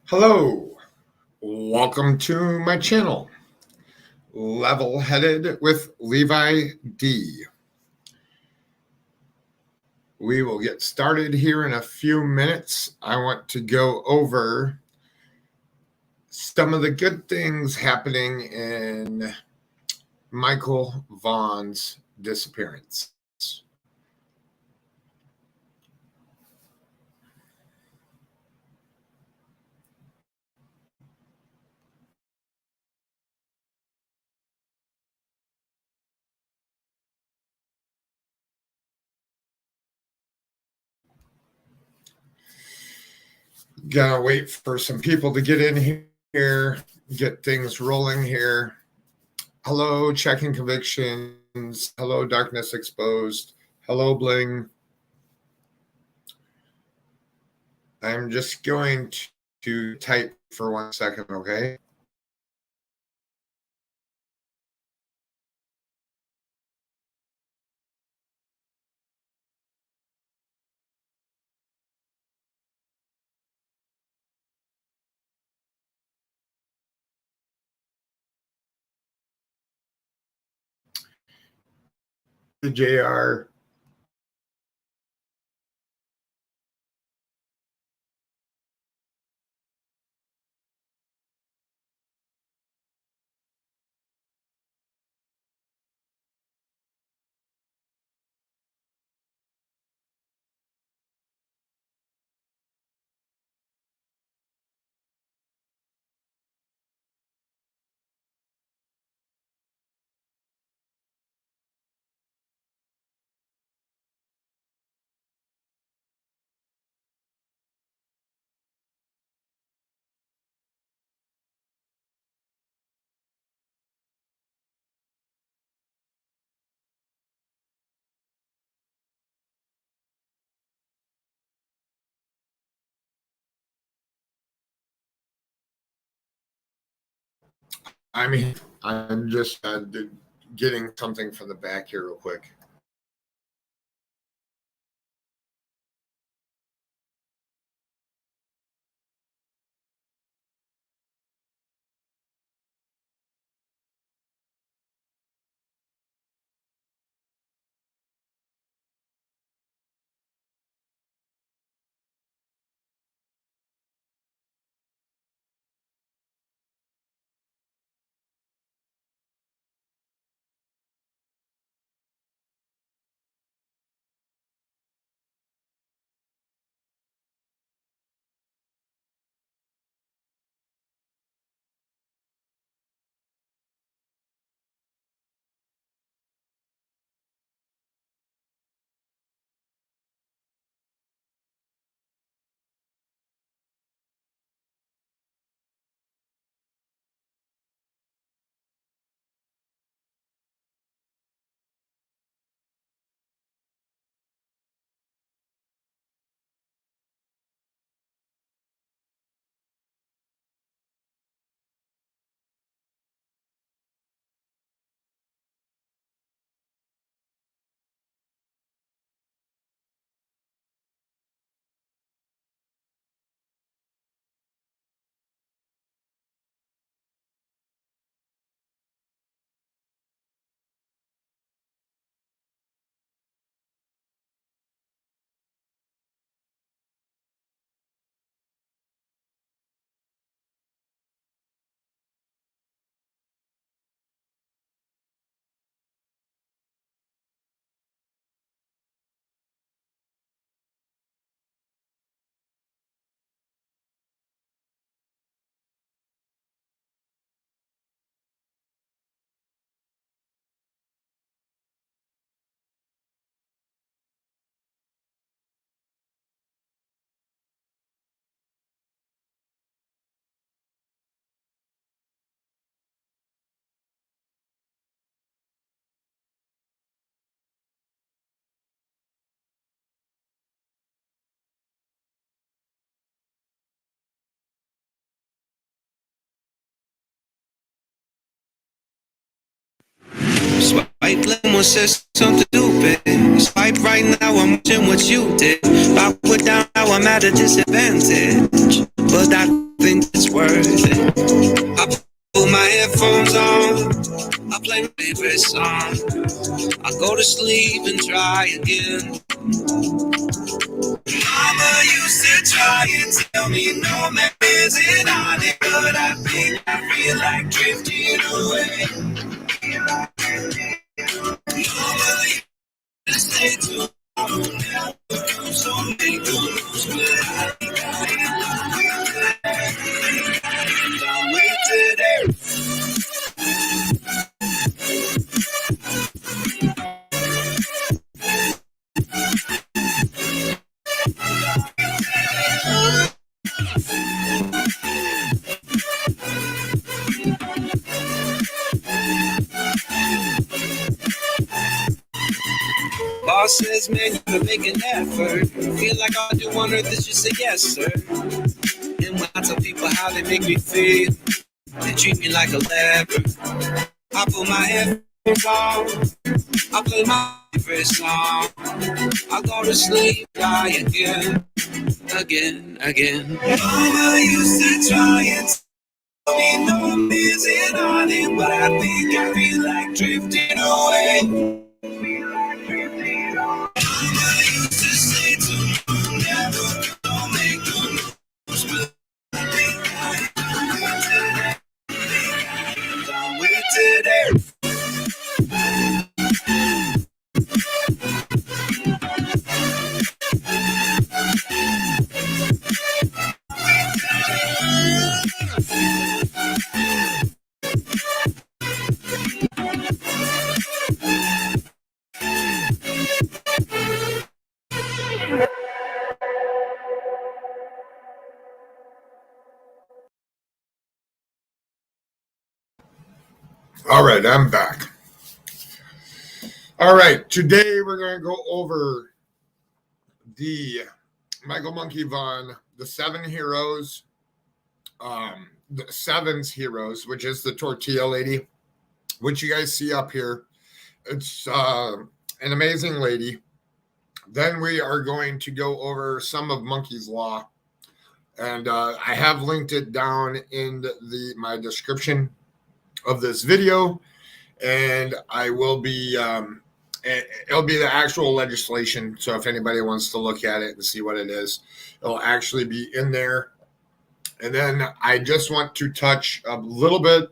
Hello, welcome to my channel, Level Headed with Levi D. We will get started here in a few minutes. I want to go over some of the good things happening in Michael Vaughan's disappearance. Gotta wait for some people to get in here, get things rolling here. Hello, Checking Convictions. Hello, Darkness Exposed. Hello, Bling. I'm just going to type for 1 second, okay? The JR. I'm just getting something from the back here real quick. Swipe left one says something stupid. Swipe right now, I'm watching what you did. Backward down now, I'm at a disadvantage. But that think it's worth it. I put my headphones on, I play my favorite song, I go to sleep and try again. Mama used to try and tell me no man isn't on it, but I think I feel like drifting away. Mama used to say to me, never come, so make the moves, but I think I'm with today. Boss says, man, you can make an effort. Feel like all I do on earth is just say yes, sir. And when I tell people how they make me feel, they treat me like a leper. I put my headphones on, I play my favorite song, I go to sleep, die again. Mama used to try and tell me no I'm missing on it, but I think I feel like drifting away. Mama used to say to me, never go make the moves, but I think I'm with today. All right, I'm back. All right, today we're going to go over the Michael Monkey Vaughan, the 7 heroes, the 7's heroes, which is the tortilla lady, which you guys see up here. It's an amazing lady. Then we are going to go over some of Monkey's Law, and I have linked it down in my description of this video, and I will be it'll be the actual legislation, so if anybody wants to look at it and see what it is, it'll actually be in there. And then I just want to touch a little bit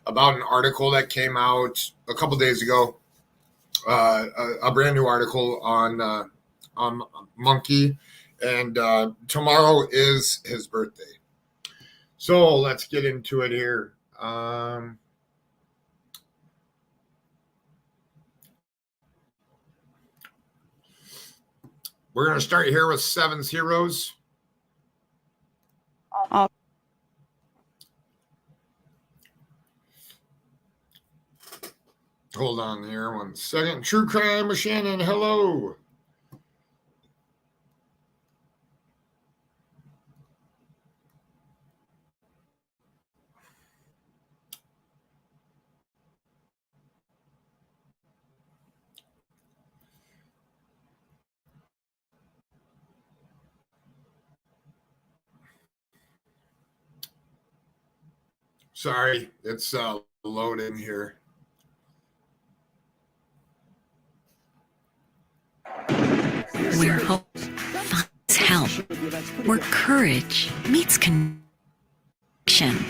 about an article that came out a couple days ago, a brand new article on Monkey, and tomorrow is his birthday, so let's get into it here. We're going to start here with 7's heroes. Hold on here 1 second. True Crime with Shannon, hello. Sorry, it's loading here. Where hope finds help, where courage meets connection.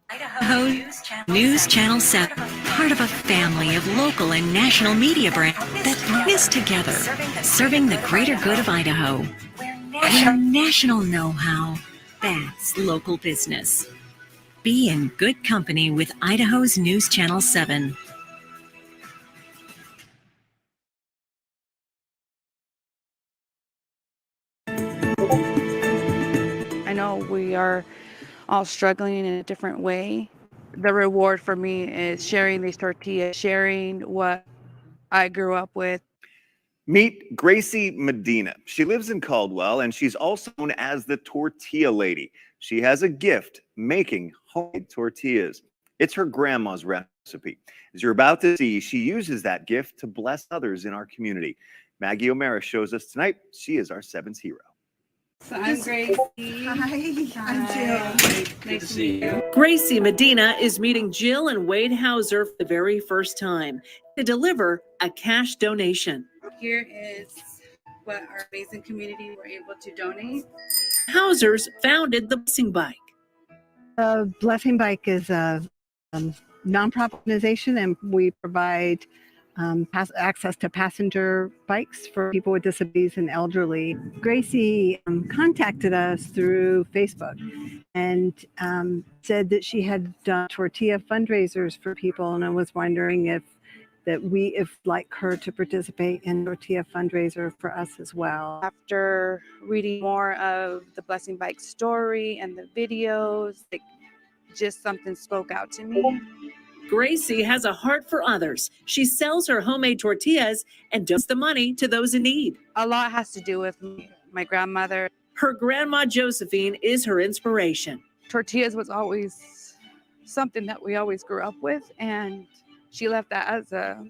Idaho News Channel 7, part of a family of local and national media brands that is together, serving the greater good of Idaho. Where national know-how, that's local business. Be in good company with Idaho's News Channel 7. I know we are all struggling in a different way. The reward for me is sharing these tortillas, sharing what I grew up with. Meet Gracie Medina. She lives in Caldwell, and she's also known as the Tortilla Lady. She has a gift, making homemade tortillas. It's her grandma's recipe. As you're about to see, she uses that gift to bless others in our community. Maggie O'Mara shows us tonight. She is our 7's hero. I'm Gracie. Hi, I'm Jill. Nice to meet you. Gracie Medina is meeting Jill and Wade Hauser for the very first time to deliver a cash donation. Here is what our amazing community were able to donate. Hausers founded the Blessing Bike. Blessing Bike is a nonprofit organization, and we provide access to passenger bikes for people with disabilities and elderly. Gracie contacted us through Facebook and said that she had done tortilla fundraisers for people, and I was wondering if like her to participate in tortilla fundraiser for us as well. After reading more of the Blessing Bike story and the videos, just something spoke out to me. Gracie has a heart for others. She sells her homemade tortillas and donates the money to those in need. A lot has to do with my grandmother. Her grandma Josephine is her inspiration. Tortillas was always something that we always grew up with, and she left that as a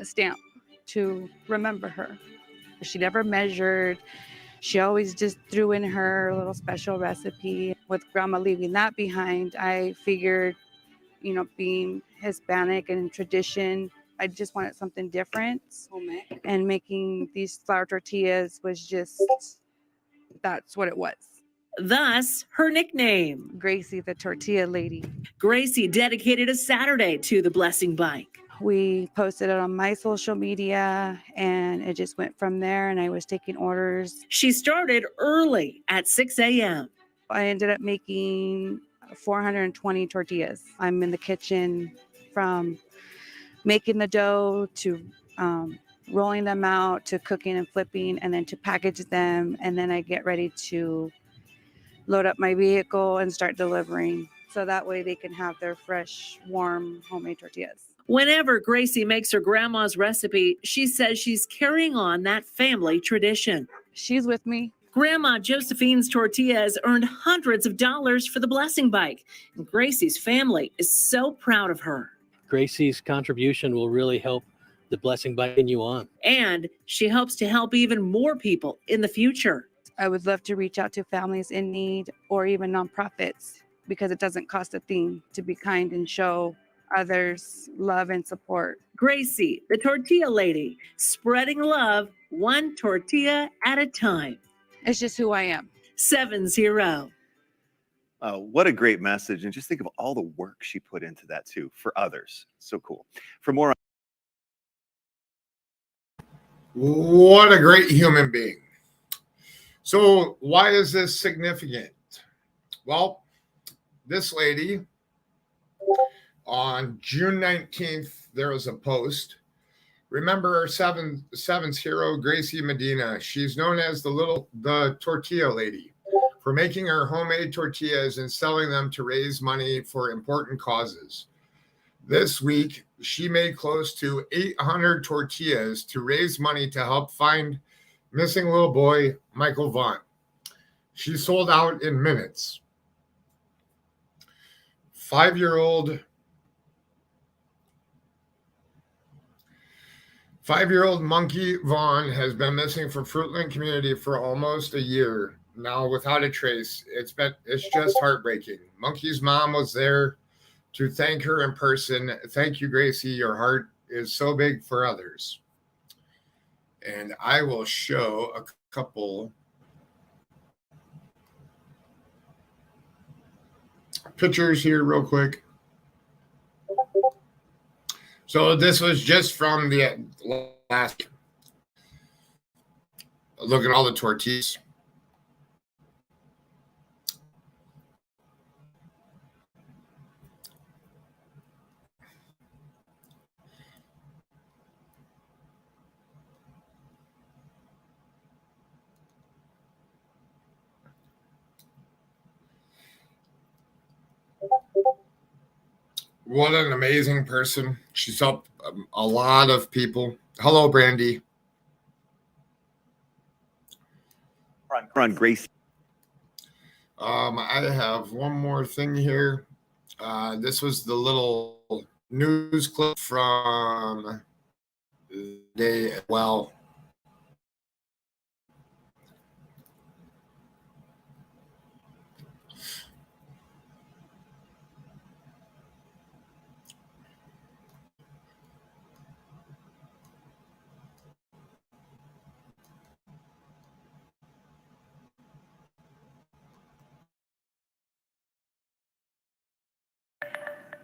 stamp to remember her. She never measured. She always just threw in her little special recipe. With grandma leaving that behind, I figured, being Hispanic and tradition, I just wanted something different. And making these flour tortillas was that's what it was. Thus, her nickname. Gracie, the tortilla lady. Gracie dedicated a Saturday to the Blessing Bike. We posted it on my social media, and it just went from there, and I was taking orders. She started early at 6 a.m. I ended up making 420 tortillas. I'm in the kitchen from making the dough to rolling them out to cooking and flipping, and then to package them, and then I get ready to load up my vehicle and start delivering, so that way they can have their fresh, warm, homemade tortillas. Whenever Gracie makes her grandma's recipe, she says she's carrying on that family tradition. She's with me. Grandma Josephine's tortillas earned hundreds of dollars for the Blessing Bike, and Gracie's family is so proud of her. Gracie's contribution will really help the Blessing Bike continue on. And she hopes to help even more people in the future. I would love to reach out to families in need or even nonprofits, because it doesn't cost a thing to be kind and show others love and support. Gracie, the tortilla lady, spreading love one tortilla at a time. It's just who I am. 7'sHero. What a great message. And just think of all the work she put into that too, for others. So cool. For more. What a great human being. So why is this significant? Well, this lady, on June 19th, there was a post. Remember our 7'sHero, Gracie Medina. She's known as the tortilla lady, for making her homemade tortillas and selling them to raise money for important causes. This week, she made close to 800 tortillas to raise money to help find missing little boy Michael Vaughan. She sold out in minutes. Five-year-old monkey Vaughan has been missing from Fruitland community for almost a year now, without a trace. It's just heartbreaking. Monkey's mom was there to thank her in person. Thank you, Gracie. Your heart is so big for others. And I will show a couple pictures here real quick. So this was just from the last look at all the tortillas. What an amazing person. She's helped a lot of people. Hello, Brandi. We're on Gracie. I have one more thing here. This was the little news clip from the day. Well,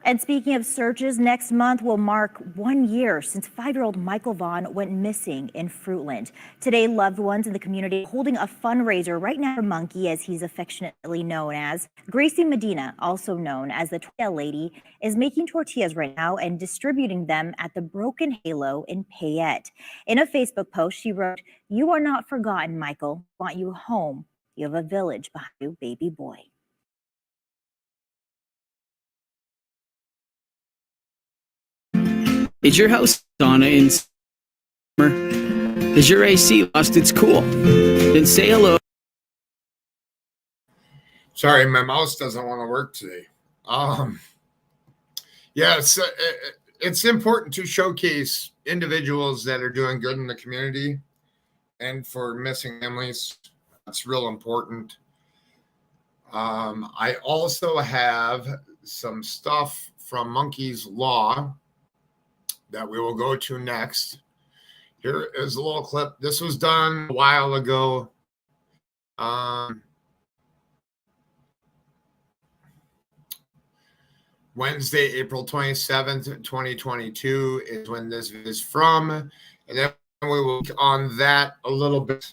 And speaking of searches, next month will mark 1 year since 5-year-old Michael Vaughan went missing in Fruitland. Today, loved ones in the community are holding a fundraiser right now for Monkey, as he's affectionately known as. Gracie Medina, also known as the Tortilla Lady, is making tortillas right now and distributing them at the Broken Halo in Payette. In a Facebook post, she wrote, "You are not forgotten, Michael. I want you home. You have a village behind you, baby boy." Is your house sauna in summer? Is your AC lost its cool? Then say hello. Sorry, my mouse doesn't want to work today. Yeah, it's important to showcase individuals that are doing good in the community, and for missing families, that's real important. I also have some stuff from Monkey's Law that we will go to next. Here is a little clip. This was done a while ago. Wednesday, April 27th, 2022 is when this is from. And then we will look on that a little bit.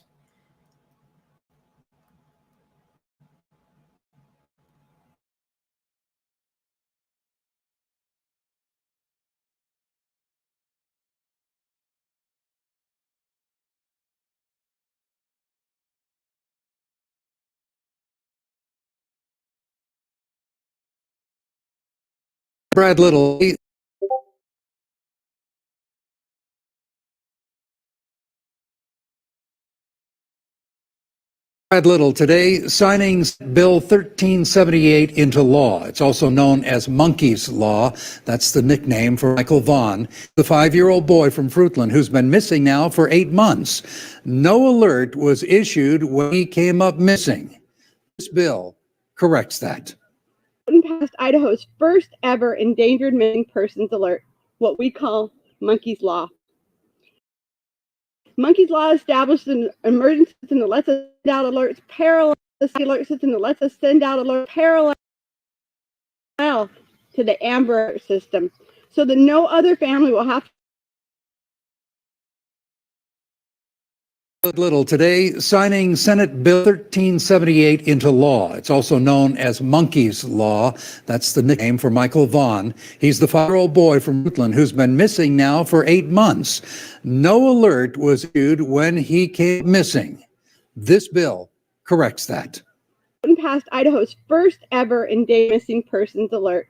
Brad Little. Brad Little today signing Bill 1378 into law. It's also known as Monkey's Law. That's the nickname for Michael Vaughan, the 5-year-old boy from Fruitland who's been missing now for 8 months. No alert was issued when he came up missing. This bill corrects that. Passed Idaho's first ever endangered missing persons alert, what we call Monkey's Law. Monkey's Law established an emergency system that lets us send out alerts parallel to the alert system that lets us send out alerts parallel to the Amber Alert system, so that no other family will have to. Little today signing Senate Bill 1378 into law. It's also known as Monkey's Law. That's the nickname for Michael Vaughan. He's the 5-year-old boy from Fruitland who's been missing now for 8 months. No alert was issued when he came missing. This bill corrects that. Passed Idaho's first ever endangered missing persons alert,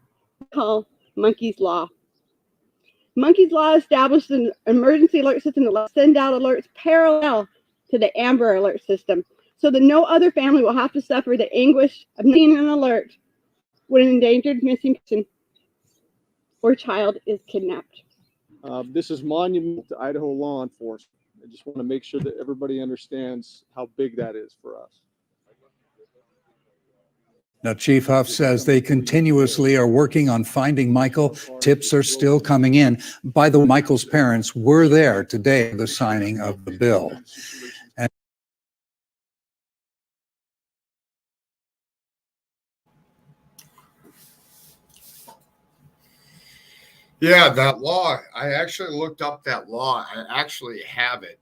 called Monkey's Law. Monkey's Law established an emergency alert system that lets us send out alerts parallel to the Amber Alert system, so that no other family will have to suffer the anguish of needing an alert when an endangered missing person or child is kidnapped. This is monumental to Idaho law enforcement. I just want to make sure that everybody understands how big that is for us. Now, Chief Huff says they continuously are working on finding Michael. Tips are still coming in. By the way, Michael's parents were there today, the signing of the bill. Yeah, that law. I actually looked up that law. I actually have it.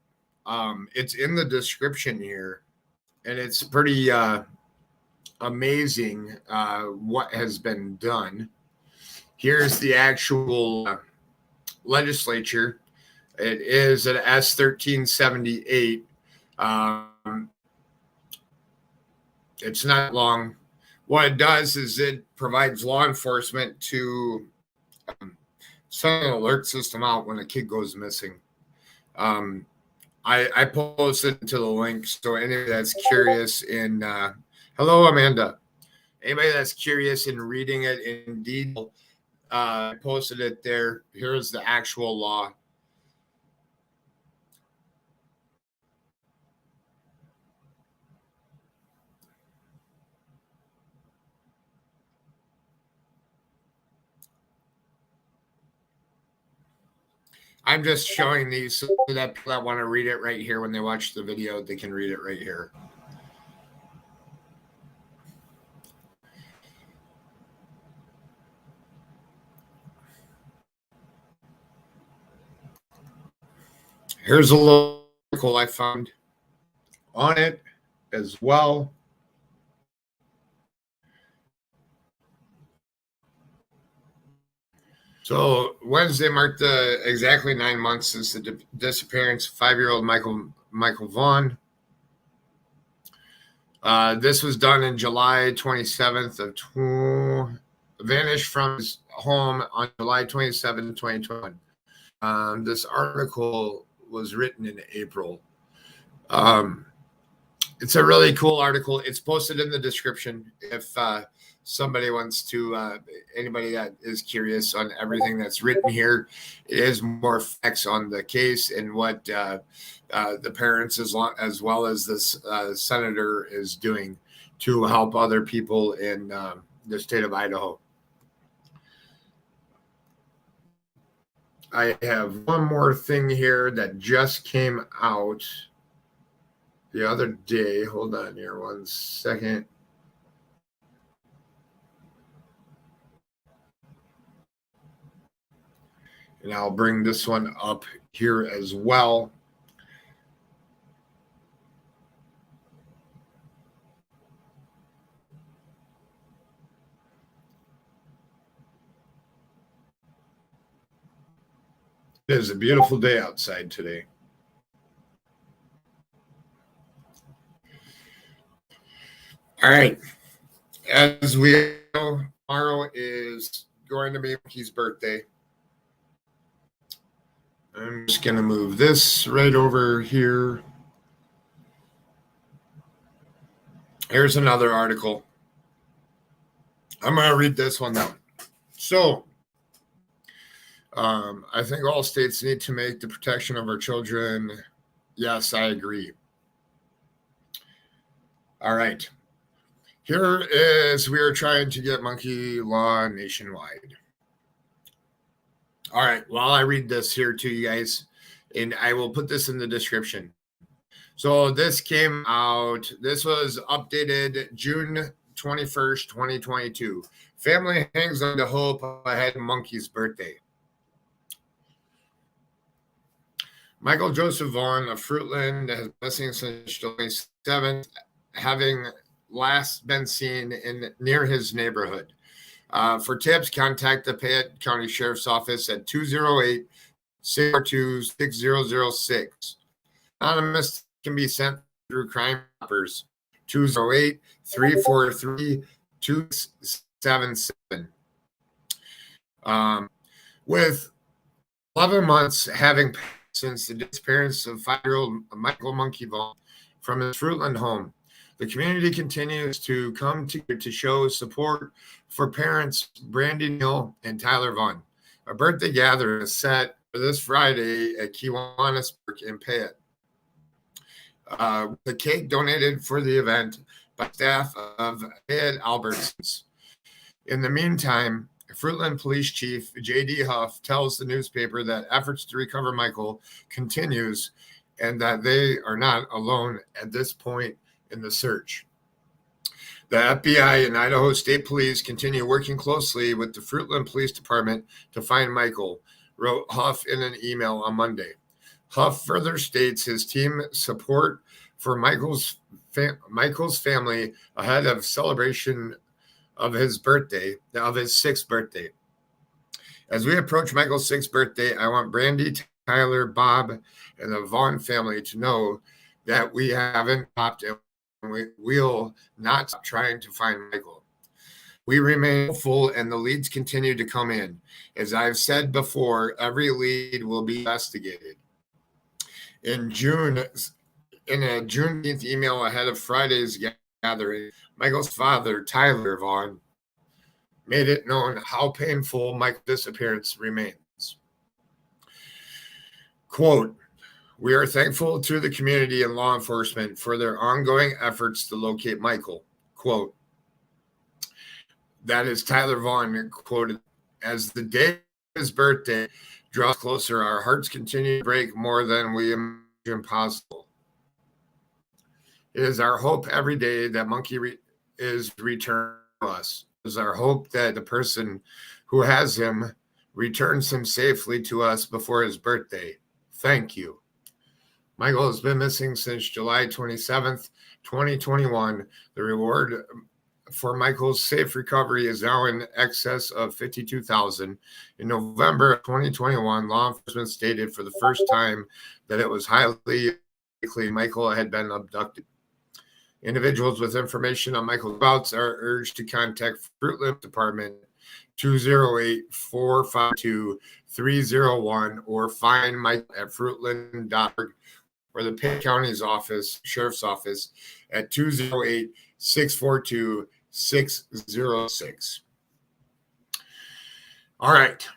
It's in the description here, and it's pretty amazing what has been done. Here's the actual legislature. It is an S1378. It's not long. What it does is it provides law enforcement to send an alert system out when a kid goes missing. I posted to the link, so anybody that's curious in hello, Amanda. Anybody that's curious in reading it in detail, I posted it there. Here's the actual law. I'm just showing these so that people that want to read it right here, when they watch the video, they can read it right here. Here's a little article I found on it as well. So Wednesday marked exactly 9 months since the disappearance of 5-year-old Michael Vaughan. This was done in July 27th vanished from his home on July 27, 2021. This article was written in April. It's a really cool article. It's posted in the description if somebody wants to, anybody that is curious on everything that's written here. It is more facts on the case and what the parents as well as this senator is doing to help other people in the state of Idaho. I have one more thing here that just came out the other day. Hold on here 1 second. And I'll bring this one up here as well. It is a beautiful day outside today. All right. As we know, tomorrow is going to be Mickey's birthday. I'm just going to move this right over here. Here's another article. I'm going to read this one down. So, I think all states need to make the protection of our children. Yes, I agree. All right. Here is, we are trying to get monkey law nationwide. All right. While I read this here to you guys, and I will put this in the description. So this came out, this was updated June 21st, 2022. Family hangs on to hope ahead of monkey's birthday. Michael Joseph Vaughan of Fruitland has been missing since July 7th, having last been seen near his neighborhood. For tips, contact the Fayette County Sheriff's Office at 208-642-6006. Anonymous can be sent through Crime Stoppers, 208-343-277. With 11 months having passed since the disappearance of 5-year-old Michael Monkey Vaughan from his Fruitland home, the community continues to come together to show support for parents Brandi, Neal, and Tyler Vaughan. A birthday gathering is set for this Friday at Kiwanis Park in Fayette. The cake donated for the event by staff of Fayette Albertsons. In the meantime, Fruitland Police Chief J.D. Huff tells the newspaper that efforts to recover Michael continues and that they are not alone at this point in the search. The FBI and Idaho State Police continue working closely with the Fruitland Police Department to find Michael, wrote Huff in an email on Monday. Huff further states his team support for Michael's family ahead of celebration of his birthday, of his 6th birthday. As we approach Michael's 6th birthday, I want Brandi, Tyler, Bob, and the Vaughan family to know that we haven't stopped and we'll not stop trying to find Michael. We remain hopeful and the leads continue to come in. As I've said before, every lead will be investigated. In a Juneteenth email ahead of Friday's gathering, Michael's father, Tyler Vaughan, made it known how painful Michael's disappearance remains. Quote, "We are thankful to the community and law enforcement for their ongoing efforts to locate Michael." Quote, that is Tyler Vaughan quoted. As the day of his birthday draws closer, our hearts continue to break more than we imagine possible. It is our hope every day that Monkey is returned to us. It is our hope that the person who has him returns him safely to us before his birthday. Thank you. Michael has been missing since July 27th, 2021. The reward for Michael's safe recovery is now in excess of $52,000. In November of 2021, law enforcement stated for the first time that it was highly likely Michael had been abducted. Individuals with information on Michael's whereabouts are urged to contact Fruitland Department 208-452-301 or find Michael at fruitland.org or the Pitt County's office, Sheriff's Office at 208-642-606. All right.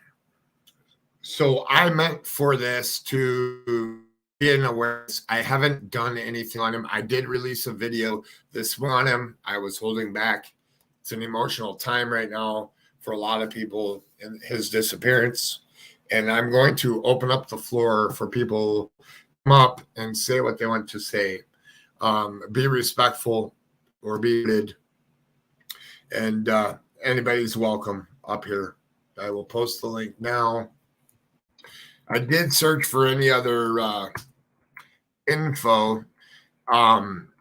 So I meant for this to be an awareness. I haven't done anything on him. I did release a video this one on him. I was holding back. It's an emotional time right now for a lot of people in his disappearance. And I'm going to open up the floor for people to come up and say what they want to say. Be respectful or be good. And anybody's welcome up here. I will post the link now. I did search for any other info. It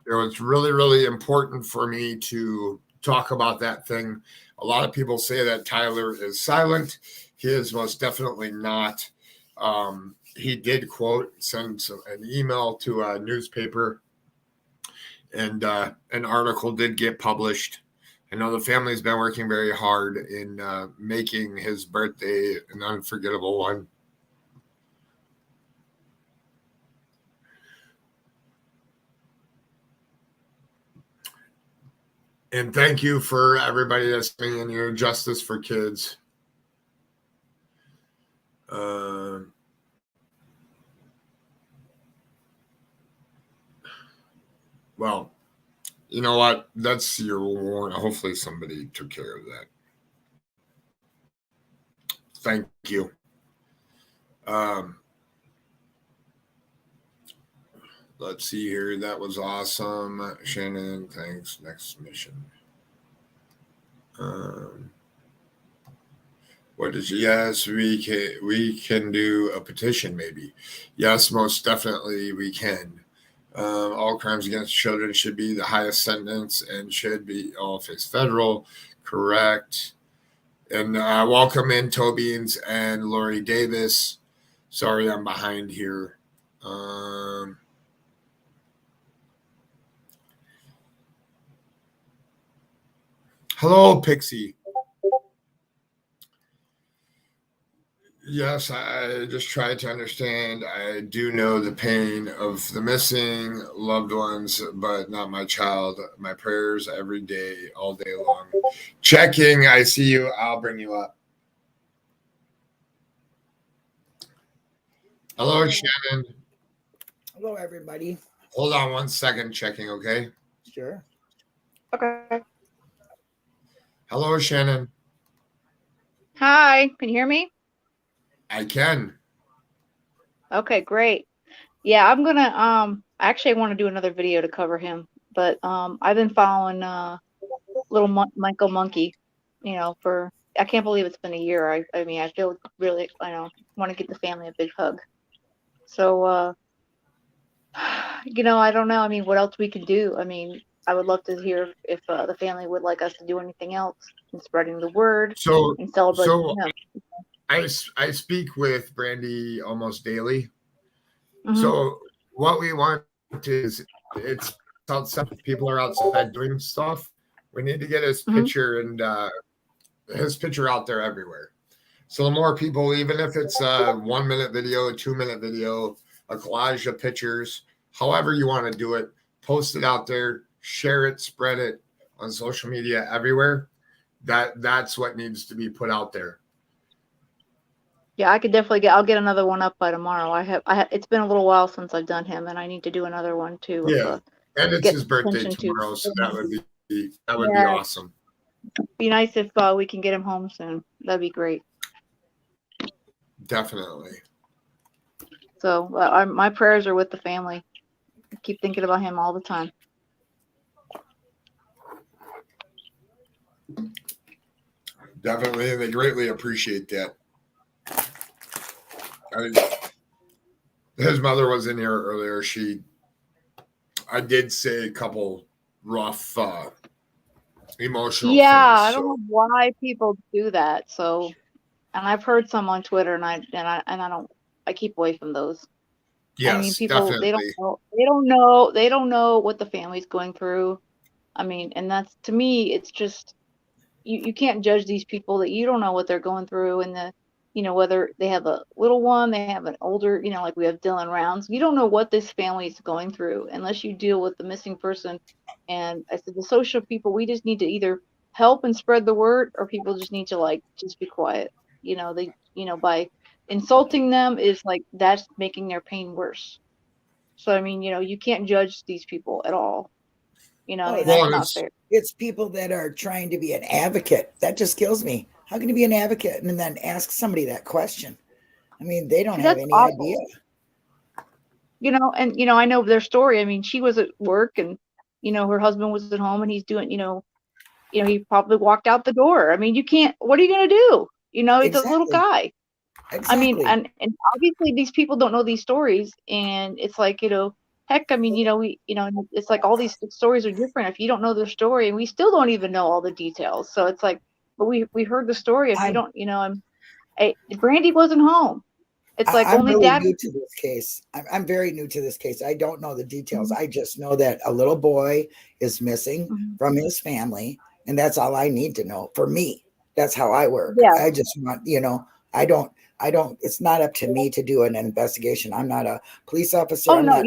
was really, really important for me to talk about that thing. A lot of people say that Tyler is silent. He is most definitely not. He did send an email to a newspaper, and an article did get published. I know the family's been working very hard in making his birthday an unforgettable one. And thank you for everybody that's been in your Justice for Kids. Well, you know what? That's your warning. Hopefully somebody took care of that. Thank you. Let's see here. That was awesome. Shannon, thanks. Next mission. What is yes, we can do a petition maybe. Yes, most definitely we can. All crimes against children should be the highest sentence and should be all if it's federal. Correct. And welcome in Tobins and Lori Davis. Sorry, I'm behind here. Hello, Pixie. Yes, I just try to understand. I do know the pain of the missing loved ones, but not my child. My prayers every day, all day long. Checking. I see you. I'll bring you up. Hello, Shannon. Hello, everybody. Hold on 1 second. Checking, okay? Sure. Okay. Hello, Shannon. Hi, can you hear me? I can. Okay, great. Yeah, I'm gonna actually I want to do another video to cover him, but I've been following little Michael Monkey, you know, for I can't believe it's been a year. I mean, I feel really want to give the family a big hug. So you know, I don't know. I mean, what else we could do? I mean, I would love to hear if the family would like us to do anything else in spreading the word and celebrating him. I speak with Brandi almost daily. Mm-hmm. So what we want is it's outside. People are outside doing stuff. We need to get his picture and his picture out there everywhere. So the more people, even if it's a 1 minute video, a 2 minute video, a collage of pictures, however you want to do it, post it out there, share it, spread it on social media everywhere. That's what needs to be put out there. Yeah, I could definitely I'll get another one up by tomorrow. I have it's been a little while since I've done him, and I need to do another one too. Yeah, and it's his birthday tomorrow, so that would be awesome. Be nice if we can get him home soon. That'd be great. Definitely. So my prayers are with the family. I keep thinking about him all the time. Definitely, and they greatly appreciate that. his mother was in here earlier. I did say a couple rough emotional Yeah, things. I don't know why people do that. So, and I've heard some on Twitter, and I keep away from those. Yes, I mean, people definitely. they don't know what the family's going through. I mean, and that's, to me, it's just, you can't judge these people that you don't know what they're going through, and whether they have a little one, they have an older, like we have Dylan Rounds. You don't know what this family is going through unless you deal with the missing person. And I said, the social people, we just need to either help and spread the word, or people just need to just be quiet. By insulting them is that's making their pain worse. So, I mean, you can't judge these people at all. That's not fair. It's people that are trying to be an advocate. That just kills me. How can you be an advocate and then ask somebody that question? I mean, they don't have any idea. And I know their story. I mean, she was at work, and her husband was at home, and he's doing, he probably walked out the door. I mean, what are you going to do? It's a little guy. Exactly. I mean, and obviously these people don't know these stories, and it's heck, I mean, it's like all these stories are different if you don't know their story, and we still don't even know all the details. So it's but we heard the story. If you don't, Brandi wasn't home. It's I'm only really dad. new to this case. I'm very new to this case. I don't know the details. I just know that a little boy is missing from his family, and that's all I need to know. For me, that's how I work. Yeah. I just want, I don't, it's not up to me to do an investigation. I'm not a police officer. Oh, no,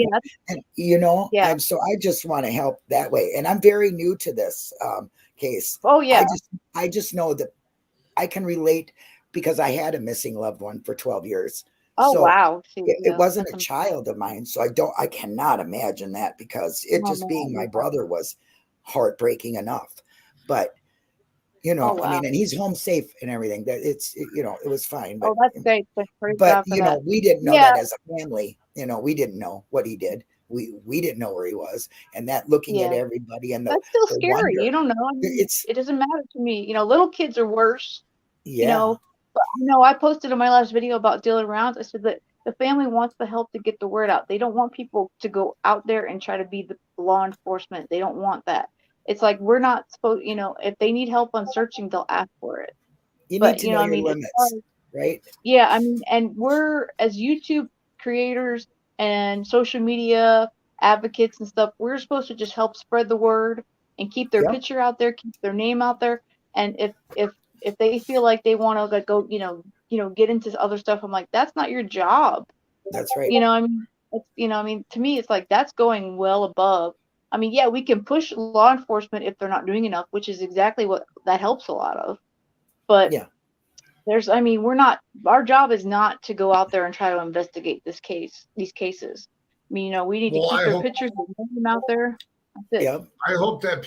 yeah. And so I just want to help that way. And I'm very new to this case. Oh, yeah. I just know that I can relate because I had a missing loved one for 12 years. Oh, so wow. It wasn't a child of mine. So I cannot imagine that, because being my brother was heartbreaking enough. But I mean, and he's home safe and everything. That it was fine. But, that's great. That's great. But we didn't know that as a family. We didn't know what he did. We didn't know where he was, and that looking at everybody and that's still scary. Wonder, you don't know. I mean, it doesn't matter to me. Little kids are worse. Yeah. But I posted in my last video about Dylan Rounds. I said that the family wants the help to get the word out. They don't want people to go out there and try to be the law enforcement. They don't want that. It's we're not supposed, if they need help on searching, they'll ask for it. You need to know your limits, right? Yeah, I mean, and we're, as YouTube creators and social media advocates and stuff, we're supposed to just help spread the word and keep their picture out there, keep their name out there. And if they feel like they want to go, get into other stuff, I'm like, that's not your job. That's right. I mean, to me, it's that's going well above. I mean, yeah, we can push law enforcement if they're not doing enough, which is exactly what that helps a lot of. But our job is not to go out there and try to investigate these cases. I mean, we need to keep their pictures and get them out there. That's it. Yeah. I hope that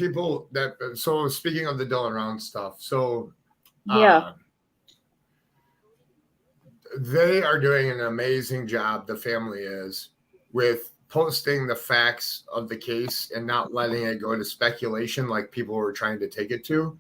so speaking of the Dylan Round stuff, they are doing an amazing job. The family is, with posting the facts of the case and not letting it go to speculation like people were trying to take it to.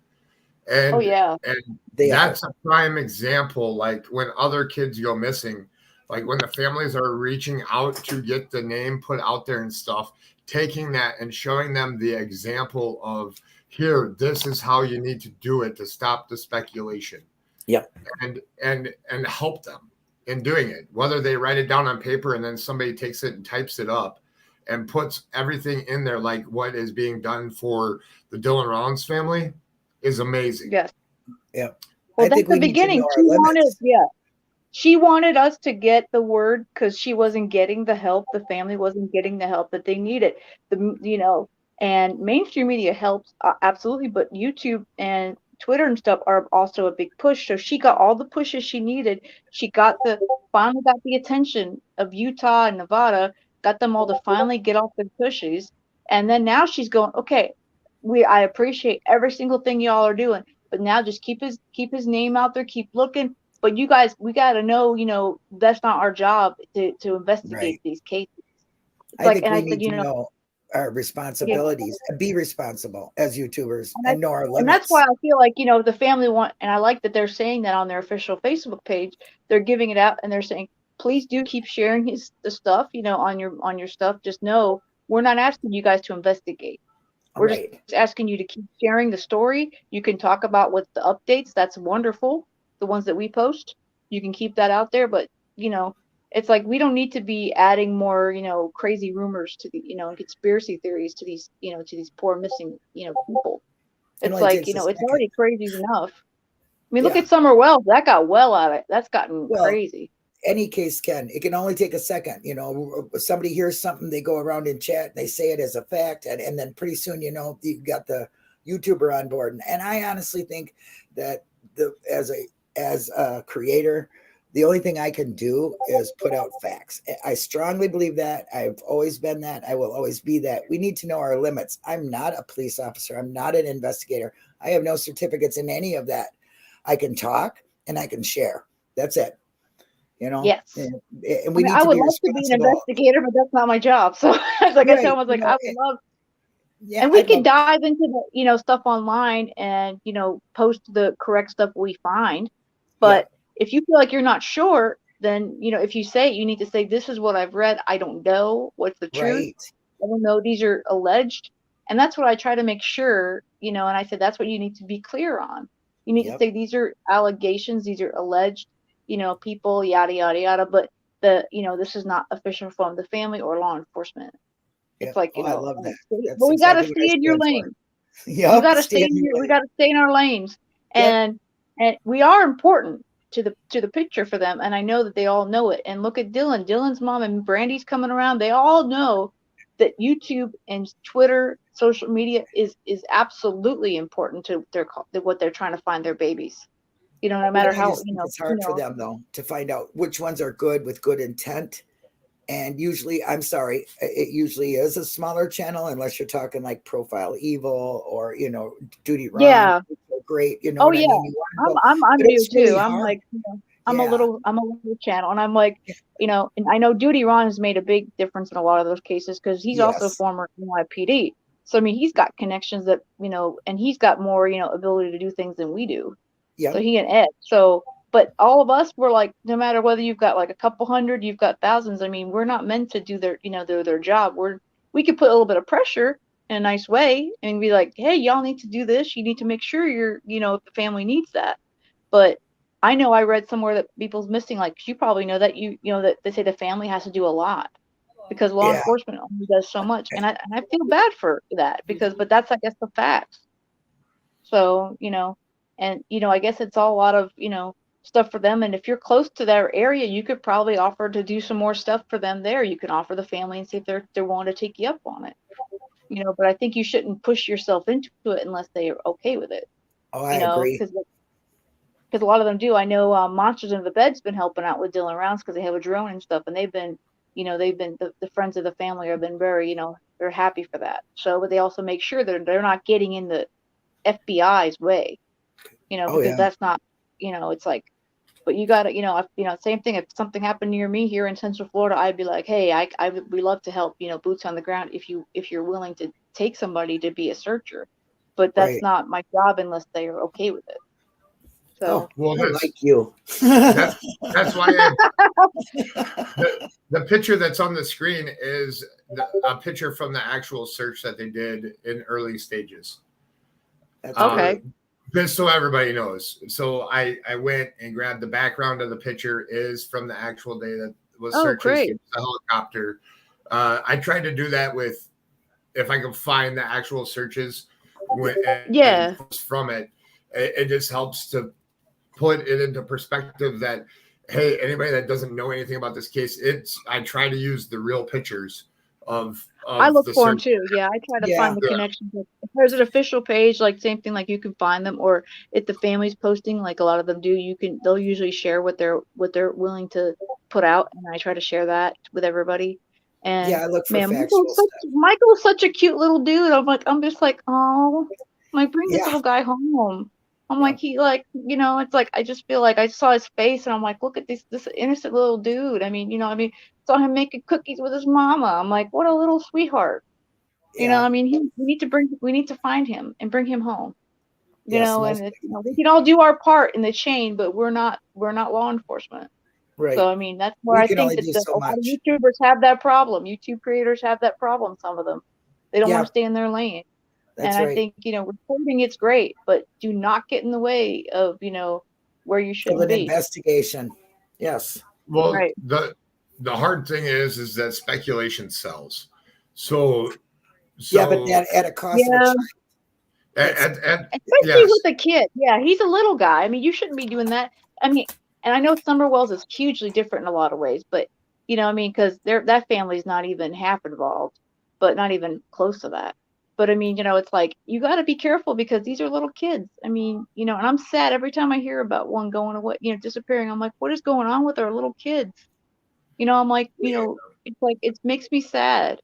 And, and that's a prime example. Like when other kids go missing, like when the families are reaching out to get the name put out there and stuff, taking that and showing them the example of, here, this is how you need to do it to stop the speculation. Yep. And help them in doing it, whether they write it down on paper and then somebody takes it and types it up and puts everything in there, like what is being done for the Dylan Rounds family is amazing. Yes. Yeah. Well, that's the beginning. She wanted us to get the word because she wasn't getting the help. The family wasn't getting the help that they needed. And mainstream media helps absolutely, but YouTube and Twitter and stuff are also a big push. So she got all the pushes she needed. She finally got the attention of Utah and Nevada, got them all to finally get off their pushes. And then now she's going, okay, I appreciate every single thing y'all are doing, but now just keep his name out there, keep looking. But you guys, we got to know, that's not our job to investigate these cases. I think we need to know our responsibilities and be responsible as YouTubers and know our limits. And that's why I feel like, the family and I like that they're saying that on their official Facebook page. They're giving it out and they're saying, please do keep sharing the stuff, on your stuff. Just know we're not asking you guys to investigate. We're just asking you to keep sharing the story. You can talk about what the updates. That's wonderful. The ones that we post, you can keep that out there. But, it's like we don't need to be adding more, crazy rumors to the, and conspiracy theories to these, to these poor missing, people. It's like, it's already crazy enough. I mean, look at Summer Wells. That got well out of it. That's gotten crazy. Any case it can only take a second. Somebody hears something, they go around in chat, they say it as a fact, and then pretty soon, you got the YouTuber on board. And I honestly think that as a creator, the only thing I can do is put out facts. I strongly believe that. I've always been that. I will always be that. We need to know our limits. I'm not a police officer. I'm not an investigator. I have no certificates in any of that. I can talk and I can share. That's it. Yes. And I would love to be an investigator, but that's not my job. So I was like, I would love. Yeah, and we can dive into the, stuff online and, post the correct stuff we find. But if you feel like you're not sure, then, if you say it, you need to say, this is what I've read. I don't know what's the truth. I don't know. These are alleged. And that's what I try to make sure, and I said, that's what you need to be clear on. You need to say, these are allegations. These are alleged, people, yada, yada, yada. But this is not official from the family or law enforcement. It's like, I love that. But we got to stay in your lane. Yeah. We got to stay in here. We got to stay in our lanes. And we are important to the picture for them. And I know that they all know it. And look at Dylan. Dylan's mom and Brandi's coming around. They all know that YouTube and Twitter, social media is absolutely important to what they're trying to find their babies. No matter how, it's hard for them though to find out which ones are good with good intent. And usually, I'm sorry, it usually is a smaller channel unless you're talking like Profile Evil or, Duty Wrong. Yeah. Great. Oh yeah. I'm new too. Really I'm like, I'm a little channel, and I'm like, and I know Duty Ron has made a big difference in a lot of those cases because he's also former NYPD. So I mean, he's got connections that and he's got more ability to do things than we do. Yeah. So he and Ed. So, but all of us were like, no matter whether you've got like a couple hundred, you've got thousands. I mean, we're not meant to do their their job. We could put a little bit of pressure in a nice way and be like, hey, y'all need to do this. You need to make sure you're if the family needs that. But I know I read somewhere that people's missing, like you probably know that that they say the family has to do a lot because law enforcement only does so much. And I feel bad for that but that's, I guess, the facts. So, and, I guess it's all a lot of, stuff for them. And if you're close to their area, you could probably offer to do some more stuff for them there. You can offer the family and see if they're willing to take you up on it. But I think you shouldn't push yourself into it unless they are okay with it. Oh, I agree. Because a lot of them do. I know Monsters Under the Bed's been helping out with Dylan Rounds because they have a drone and stuff, and they've been the friends of the family have been very, they're happy for that. So, but they also make sure that they're not getting in the FBI's way, because that's not, it's like, but you got to, same thing. If something happened near me here in Central Florida, I'd be like, hey, we love to help, boots on the ground if you're willing to take somebody to be a searcher, but that's not my job unless they are okay with it. So I like you. That's why the picture that's on the screen is a picture from the actual search that they did in early stages. Okay. Just so everybody knows. So I went and grabbed the background of the picture is from the actual day that was searching the helicopter. I tried to do that with if I could find the actual searches and from it. It just helps to put it into perspective that, hey, anybody that doesn't know anything about this case, I try to use the real pictures of I look for them too. Yeah, I try to find the connections. If there's an official page, like same thing, like you can find them, or if the family's posting, like a lot of them do, they'll usually share what they're willing to put out, and I try to share that with everybody. And I look for factual Michael's such a cute little dude. I'm just like, oh, like bring this little guy home. I'm like, he like, it's like, I just feel like I saw his face and I'm like, look at this innocent little dude. I mean, saw him making cookies with his mama. I'm like, what a little sweetheart. We need to find him and bring him home. And we can all do our part in the chain, but we're not law enforcement. Right. So I mean, that's where We I can think only that do so a lot of much. YouTubers have that problem. YouTube creators have that problem. Some of them, they don't want Yeah. to stay in their lane. That's And I right. think, reporting it's great, but do not get in the way of, where you Of should an be. investigation. Yes. Well, Right. the hard thing is that speculation sells. So Yeah, but that at a cost of a Yeah. child. Especially yes. with a kid. Yeah, he's a little guy. I mean, you shouldn't be doing that. I mean, and I know Summerwells is hugely different in a lot of ways, but because that family's not even half involved, but not even close to that. But I mean, it's like you got to be careful because these are little kids. I mean, and I'm sad every time I hear about one going away, disappearing. I'm like, what is going on with our little kids? I'm like, it's like it makes me sad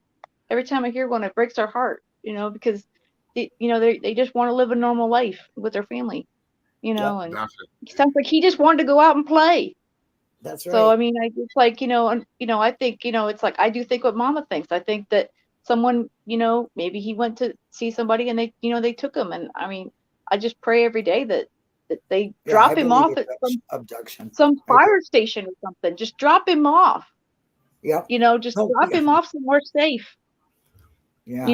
every time I hear one. It breaks our heart, because they just want to live a normal life with their family, and it sounds like he just wanted to go out and play. That's right. So I mean, it's like I think it's like I do think what Mama thinks. I think that someone maybe he went to see somebody and they took him, and I mean I just pray every day that they drop him off at some fire station or something. Just drop him off. Yep. Just drop him off somewhere safe. Yeah.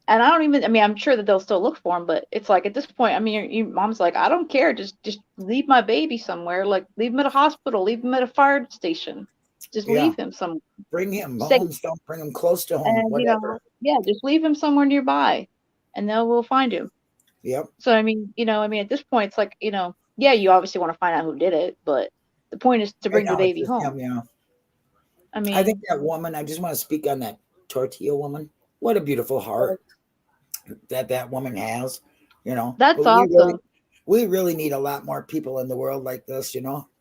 And I'm sure that they'll still look for him, but it's like at this point, I mean, your mom's like, I don't care. Just leave my baby somewhere. Like, leave him at a hospital, leave him at a fire station. Just leave him somewhere. Bring him safe. home. Don't bring him close to home. And, Whatever. just leave him somewhere nearby, and we'll find him. Yep. So, I mean, at this point, it's like, you obviously want to find out who did it, but the point is to bring the baby home. Yeah. I mean, I think that woman, I just want to speak on that Tortilla woman. What a beautiful heart that woman has, That's awesome. We really need a lot more people in the world like this,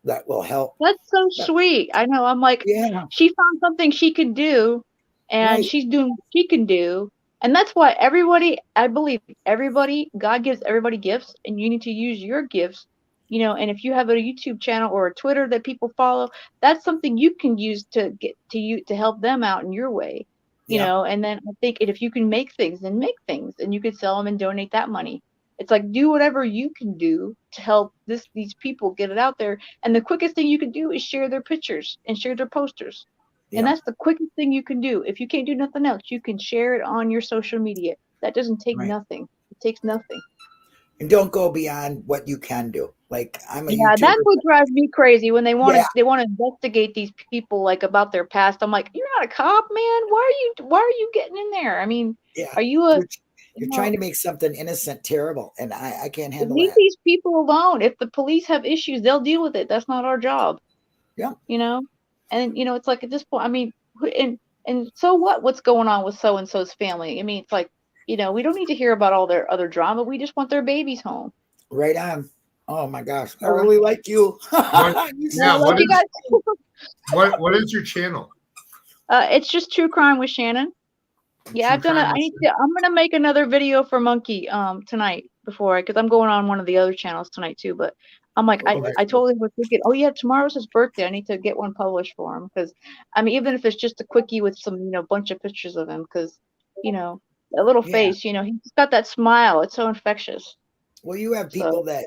that will help. That's so sweet. I know. I'm like, she found something she could do, and she's doing what she can do. And that's why I believe God gives everybody gifts, and you need to use your gifts, and if you have a YouTube channel or a Twitter that people follow, that's something you can use to get to help them out in your way. And then I think if you can make things, and you could sell them and donate that money. It's like, do whatever you can do to help these people get it out there. And the quickest thing you can do is share their pictures and share their posters. And that's the quickest thing you can do. If you can't do nothing else, you can share it on your social media. That doesn't take nothing. It takes nothing. And don't go beyond what you can do. Like, I'm a YouTuber. That's what drives me crazy when they want to investigate these people, like, about their past. I'm like, you're not a cop, man. Why are you getting in there? I mean, are you you're trying to make something innocent terrible, and I can't handle leave that. these people alone. If the police have issues, they'll deal with it. That's not our job. Yeah. And it's like at this point, I mean, and so what's going on with so and so's family? I mean, it's like, we don't need to hear about all their other drama. We just want their babies home. Right on. Oh my gosh, I really like you. What is your channel? It's just True Crime with Shannon. Yeah, I'm gonna make another video for Monkey tonight because I'm going on one of the other channels tonight too. But I'm like, I totally was thinking, oh yeah, tomorrow's his birthday. I need to get one published for him, because I mean, even if it's just a quickie with some bunch of pictures of him, because that little face, he's got that smile. It's so infectious. Well, you have people that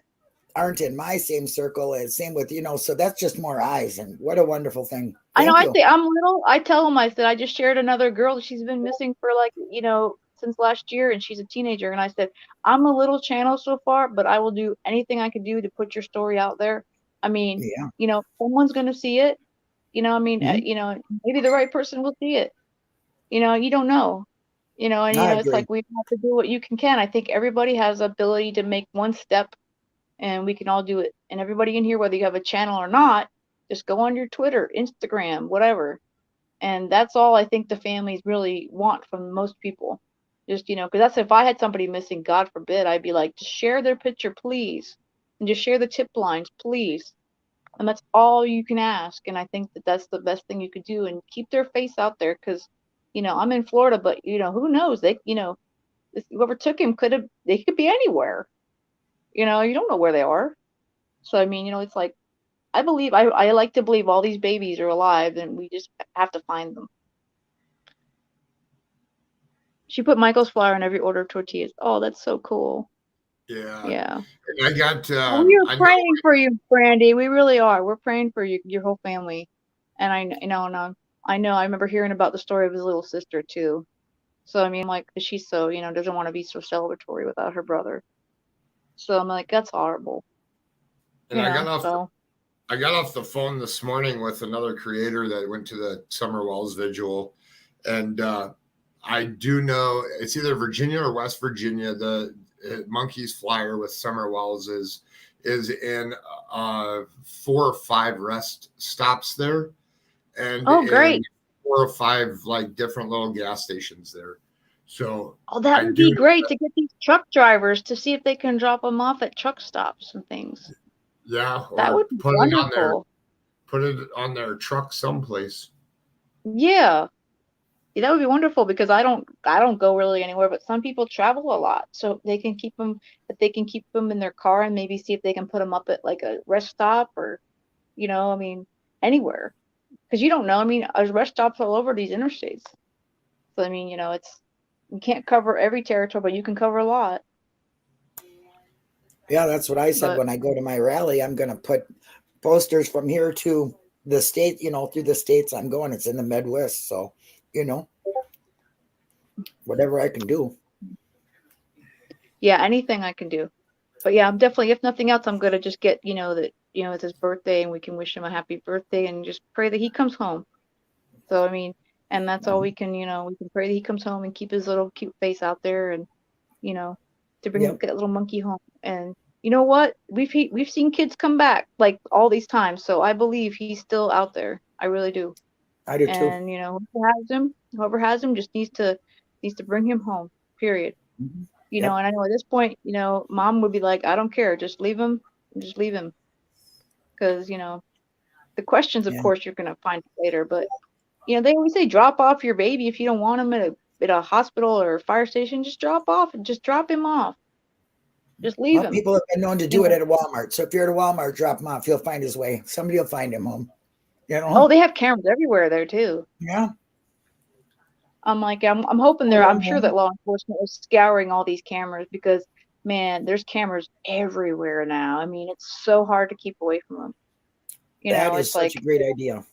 aren't in my same circle, and same with so that's just more eyes, and what a wonderful thing. I know. I tell him, I said, I just shared another girl. She's been missing for since last year, and she's a teenager. And I said, I'm a little channel so far, but I will do anything I can do to put your story out there. I mean, someone's going to see it, maybe the right person will see it. You don't know, and it's like, we have to do what you can. I think everybody has the ability to make one step, and we can all do it. And everybody in here, whether you have a channel or not, just go on your Twitter, Instagram, whatever. And that's all I think the families really want from most people. Just, because that's, if I had somebody missing, God forbid, I'd be like, just share their picture, please. And just share the tip lines, please. And that's all you can ask. And I think that's the best thing you could do, and keep their face out there. Because, I'm in Florida, but, who knows? They, whoever took him they could be anywhere. You don't know where they are. So, I mean, it's like, I like to believe all these babies are alive, and we just have to find them. She put Michael's flour in every order of tortillas. Oh, that's so cool. Yeah. Yeah. And I got, We I are know, praying for you, Brandi. We really are. We're praying for you, your whole family. And I know. I remember hearing about the story of his little sister too. So I mean, like, 'cause she's so, doesn't want to be so celebratory without her brother. So I'm like, that's horrible. and I got off, So I got off the phone this morning with another creator that went to the Summer Wells vigil, and I do know it's either Virginia or West Virginia. The Monkeys flyer with Summer Wells is in 4 or 5 rest stops there, and oh, in great. 4 or 5 like different little gas stations there. So Oh, that I would do be know great that, to get these truck drivers to see if they can drop them off at truck stops and things. yeah, That or would be wonderful. put it on their truck someplace. Yeah. Yeah, that would be wonderful because I don't go really anywhere, but some people travel a lot, so they can keep them if they can keep them in their car and maybe see if they can put them up at like a rest stop or, I mean, anywhere. Because you don't know. I mean, there's rest stops all over these interstates. So I mean, you can't cover every territory, but you can cover a lot. Yeah, that's what I said But when I go to my rally. I'm going to put posters from here to the state, through the states I'm going. It's in the Midwest. So, whatever I can do. yeah, anything I can do. But yeah, I'm definitely, if nothing else, I'm gonna just get, that, it's his birthday and we can wish him a happy birthday and just pray that he comes home. So, I mean, and that's all we can, we can pray that he comes home and keep his little cute face out there and, to bring Yep. that little monkey home. And you know what? We've seen kids come back like all these times. So I believe he's still out there. I really do. I do too. And, whoever has him just needs to bring him home, period. Mhm. And I know at this point, mom would be like, I don't care. Just leave him. Just leave him. Because, the questions, of Yeah. course, you're going to find later. But, they always say drop off your baby if you don't want him at a hospital or a fire station. Just drop him off. Just leave Well, him. people have been known to do it at a Walmart. So if you're at a Walmart, drop him off. He'll find his way. Somebody will find him home. Oh, they have cameras everywhere there, too. Yeah. I'm hoping I'm sure that law enforcement is scouring all these cameras because, man, there's cameras everywhere now. I mean, it's so hard to keep away from them. That is it's such like, a great idea.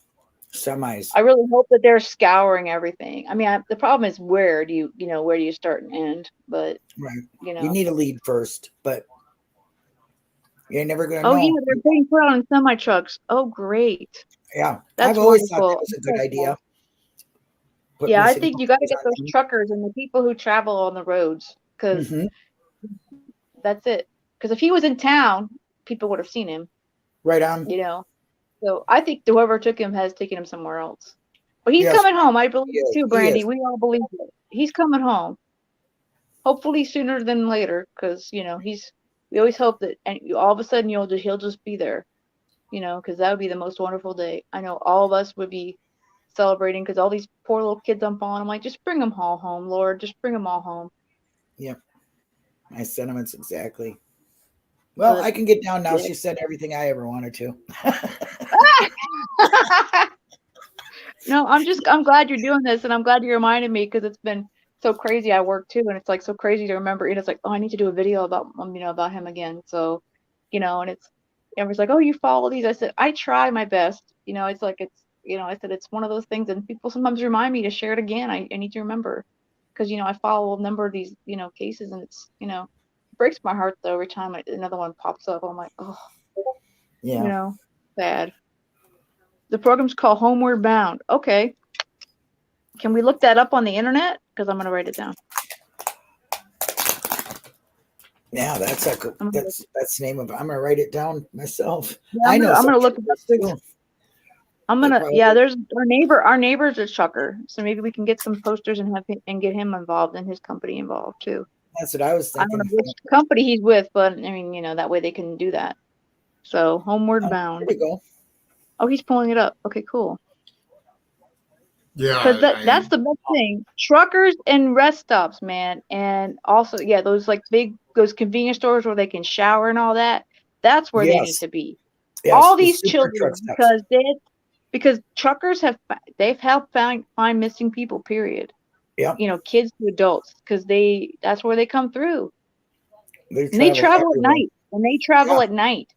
Semis. I really hope that they're scouring everything. I mean, the problem is where do you start and end? But, Right. You need a lead first, but you're never going to oh, know. yeah, they're being put on semi trucks. Oh, great. Yeah. That's I've always thought wonderful. that was a good idea. Put Yeah, I missing think you got to persons get on those truckers and the people who travel on the roads because them. that's it. Because if he was in town, people would have seen him. Right on. So I think whoever took him has taken him somewhere else. But he's Yes. coming home. I believe Yes, too, he Brandi. is. We all believe it. He's coming home. Hopefully sooner than later, because we always hope that, and all of a sudden he'll just be there, because that would be the most wonderful day. I know all of us would be celebrating because all these poor little kids I'm following. I'm like, just bring them all home, Lord. Just bring them all home. Yep. My sentiments exactly. Well, I can get down now. Yeah. She said everything I ever wanted to. No, I'm glad you're doing this, and I'm glad you reminded me because it's been so crazy. I work too, and it's like so crazy to remember. It's like, oh, I need to do a video about about him again. So, and everyone's like, oh, you follow these. I said, I try my best. It's like I said it's one of those things, and people sometimes remind me to share it again. I need to remember because I follow a number of these cases, and it's it breaks my heart though every time another one pops up. I'm like, oh, yeah, sad. The program's called Homeward Bound. Okay. Can we look that up on the internet? Because I'm going to write it down. Yeah, that's the name of it. I'm going to write it down myself. Yeah, I'm going to look it up too. There's our neighbor's a trucker. So maybe we can get some posters and get him involved and his company involved too. That's what I was thinking. I don't know which company he's with, but I mean, that way they can do that. So Homeward Bound. There we go. Oh, he's pulling it up. Okay, cool. Yeah, because that's the best thing. Truckers and rest stops, man, and also those convenience stores where they can shower and all that. That's where they need to be. Yes, all these children, because truckers they've helped find missing people. Period. Yeah. Kids to adults, because that's where they come through. And they travel at everywhere. night. And they travel at night.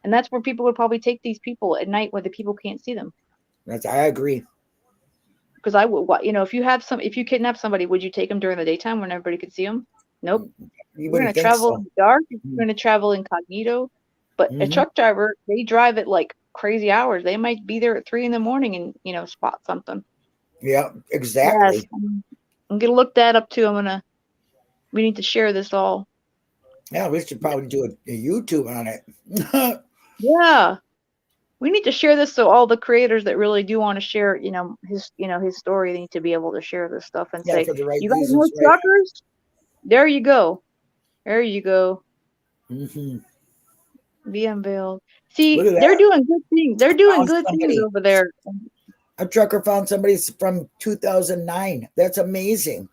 And that's where people would probably take these people at night where the people can't see them. I agree. Because I would, if you kidnap somebody, would you take them during the daytime when everybody could see them? Nope. You We're going to travel in the dark. We're going to travel incognito. But a truck driver, they drive at like crazy hours. They might be there at 3 a.m. and, spot something. Yeah, exactly. Yes. I'm going to look that up too. We need to share this all. Yeah, we should probably do a YouTube on it. Yeah. We need to share this so all the creators that really do want to share, his story, they need to be able to share this stuff and say, for the right you guys reasons, know truckers? There you go. There you go. Be unveiled. See, they're doing good things. They're doing good things over there. A trucker found somebody from 2009. That's amazing.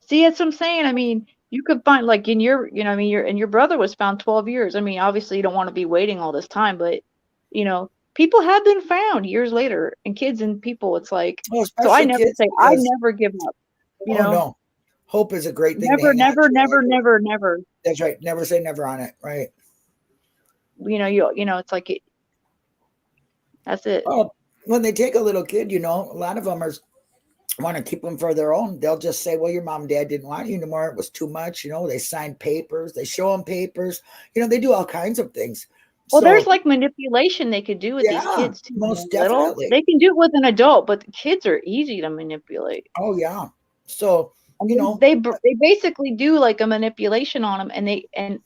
See, that's what I'm saying. I mean, you could find like in your, your brother was found 12 years. I mean, obviously you don't want to be waiting all this time, but people have been found years later, and kids and people. It's like, so I never say I never give up. No, hope is a great thing. Never. That's right. Never say never on it. Right. It's like it. That's it. Well, when they take a little kid, a lot of them want to keep them for their own. They'll just say, well, your mom and dad didn't want you anymore. It was too much. They sign papers. They show them papers. They do all kinds of things. Well, there's like manipulation they could do with these kids too. Most definitely. They can do it with an adult, but the kids are easy to manipulate. Oh yeah. So they basically do like a manipulation on them, and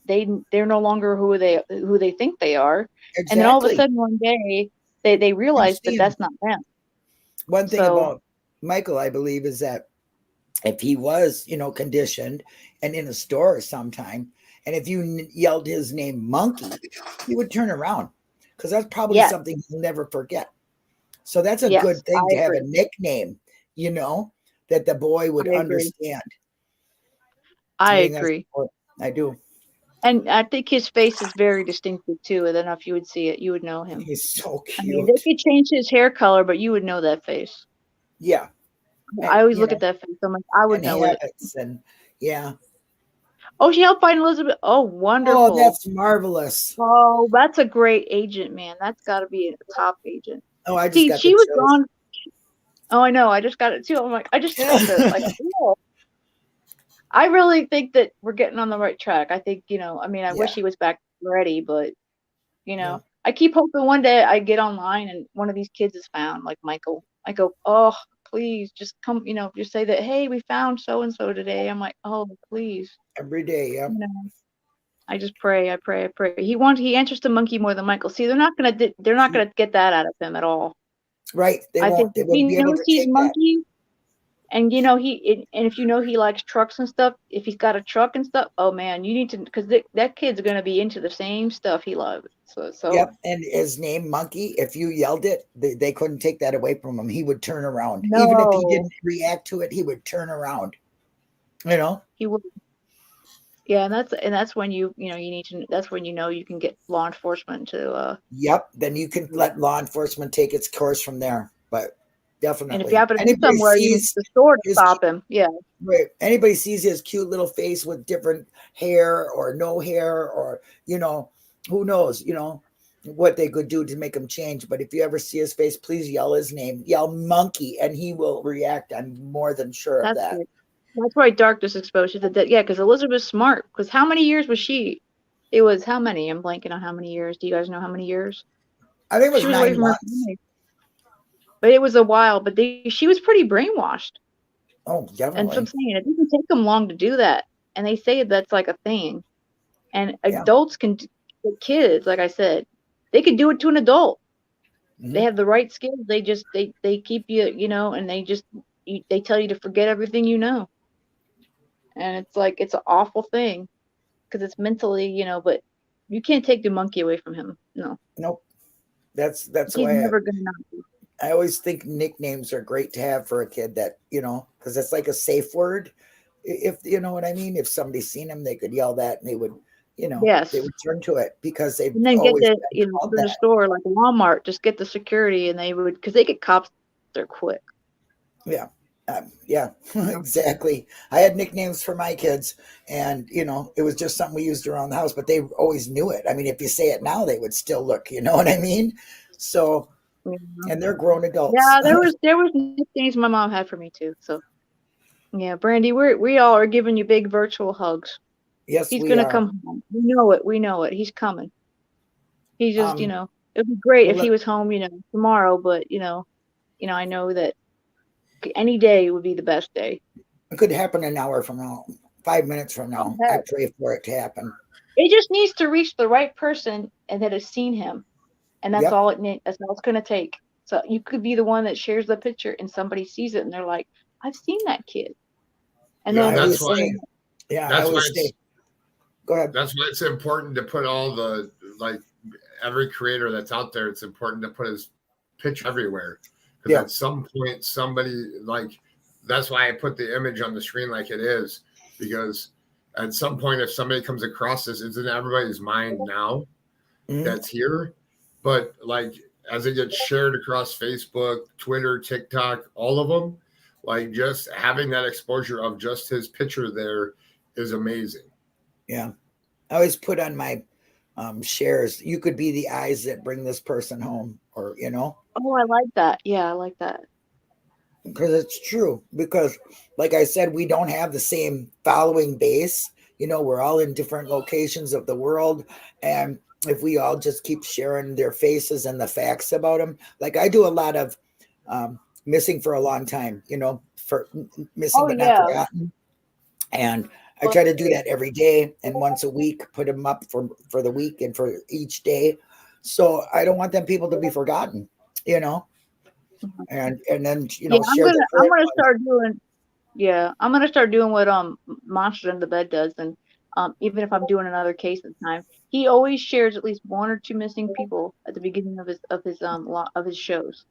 they're no longer who they think they are. Exactly. And then all of a sudden one day they realize that that's not them. One thing about Michael, I believe, is that if he was, conditioned and in a store sometime, and if you yelled his name Monkey, he would turn around, because that's probably something he'll never forget. So that's a good thing to have a nickname, that the boy would understand. I agree. I do. And I think his face is very distinctive too. I don't know if you would see it, you would know him. He's so cute. I mean, they could change his hair color, but you would know that face. Yeah. I always look at that face. I'm like, I would know it. And yeah. Oh, she helped find Elizabeth. Oh, wonderful. Oh, that's marvelous. Oh, that's a great agent, man. That's got to be a top agent. Oh, I just got she was gone. Oh, I know. I just got it too. I'm like, I just got this. Like, cool. I really think that we're getting on the right track. I think, I wish he was back already, but, I keep hoping one day I get online and one of these kids is found, like Michael. I go, oh, please just come, just say that, hey, we found so-and-so today. I'm like, oh, please. Every day, yeah. I just pray. I pray. He answers to Monkey more than Michael. See, they're not gonna get that out of him at all. Right. I think he knows he's Monkey. And if he likes trucks and stuff, if he's got a truck and stuff, oh man, you need to, because that kid's gonna be into the same stuff he loves. So yep. And his name Monkey, if you yelled it, they couldn't take that away from him. He would turn around. No. Even if he didn't react to it, he would turn around. He would. Yeah, and that's when you need to. That's when you can get law enforcement to. Yep. Then you can let law enforcement take its course from there. But definitely. And if you happen to be somewhere, you use the sword to stop him. Yeah. Right. Anybody sees his cute little face with different hair or no hair, or who knows, what they could do to make him change. But if you ever see his face, please yell his name. Yell Monkey, and he will react. I'm more than sure of that. Good. That's why Darkness exposed you. Yeah, because Elizabeth's smart. Because how many years was she? It was how many? I'm blanking on how many years. Do you guys know how many years? I think it was 9 months. But it was a while. But she was pretty brainwashed. Oh, definitely. And so I'm saying it didn't take them long to do that. And they say that's like a thing. And adults can, kids, like I said, they could do it to an adult. Mm-hmm. They have the right skills. They just they keep you, and they tell you to forget everything you know. And it's like, it's an awful thing because it's mentally, but you can't take the monkey away from him. No. Nope. That's He's why never gonna not be. I always think nicknames are great to have for a kid, that, because it's like a safe word. If you know what I mean, if somebody's seen him, they could yell that and they would, yes, they would turn to it because they've and then always get the, to the store like Walmart, just get the security, and they would, because they get cops there quick. Yeah. Yeah, exactly. I had nicknames for my kids, and it was just something we used around the house, but they always knew it. I mean, if you say it now, they would still look, you know what I mean? So, and they're grown adults. Yeah, there was nicknames my mom had for me too. So yeah, Brandi, we all are giving you big virtual hugs. Yes, he's we gonna are. come home. We know it. We know it. He's coming. He just, it'd be great if he was home, tomorrow. But I know that any day would be the best day. It could happen an hour from now, 5 minutes from now. I pray for it to happen. It just needs to reach the right person and that has seen him, and that's all it needs. That's all it's gonna take. So you could be the one that shares the picture, and somebody sees it, and they're like, "I've seen that kid." And then that's why. Go ahead. That's why it's important to put all the every creator that's out there. It's important to put his picture everywhere, because at some point somebody that's why I put the image on the screen like it is, because at some point if somebody comes across this, it's in everybody's mind now that's here, but as it gets shared across Facebook, Twitter, TikTok, all of them, just having that exposure of just his picture there is amazing. Yeah. I always put on my shares, you could be the eyes that bring this person home, or, Oh, I like that. Yeah, I like that. Because it's true. Because, like I said, we don't have the same following base. We're all in different locations of the world. And if we all just keep sharing their faces and the facts about them, I do a lot of missing for a long time, for missing but not forgotten. And I try to do that every day, and once a week, put them up for the week and for each day. So I don't want them people to be forgotten, and then share. I'm gonna start doing. Yeah, I'm gonna start doing what Monster in the Bed does, and even if I'm doing another case at the time, he always shares at least 1 or 2 missing people at the beginning of his shows,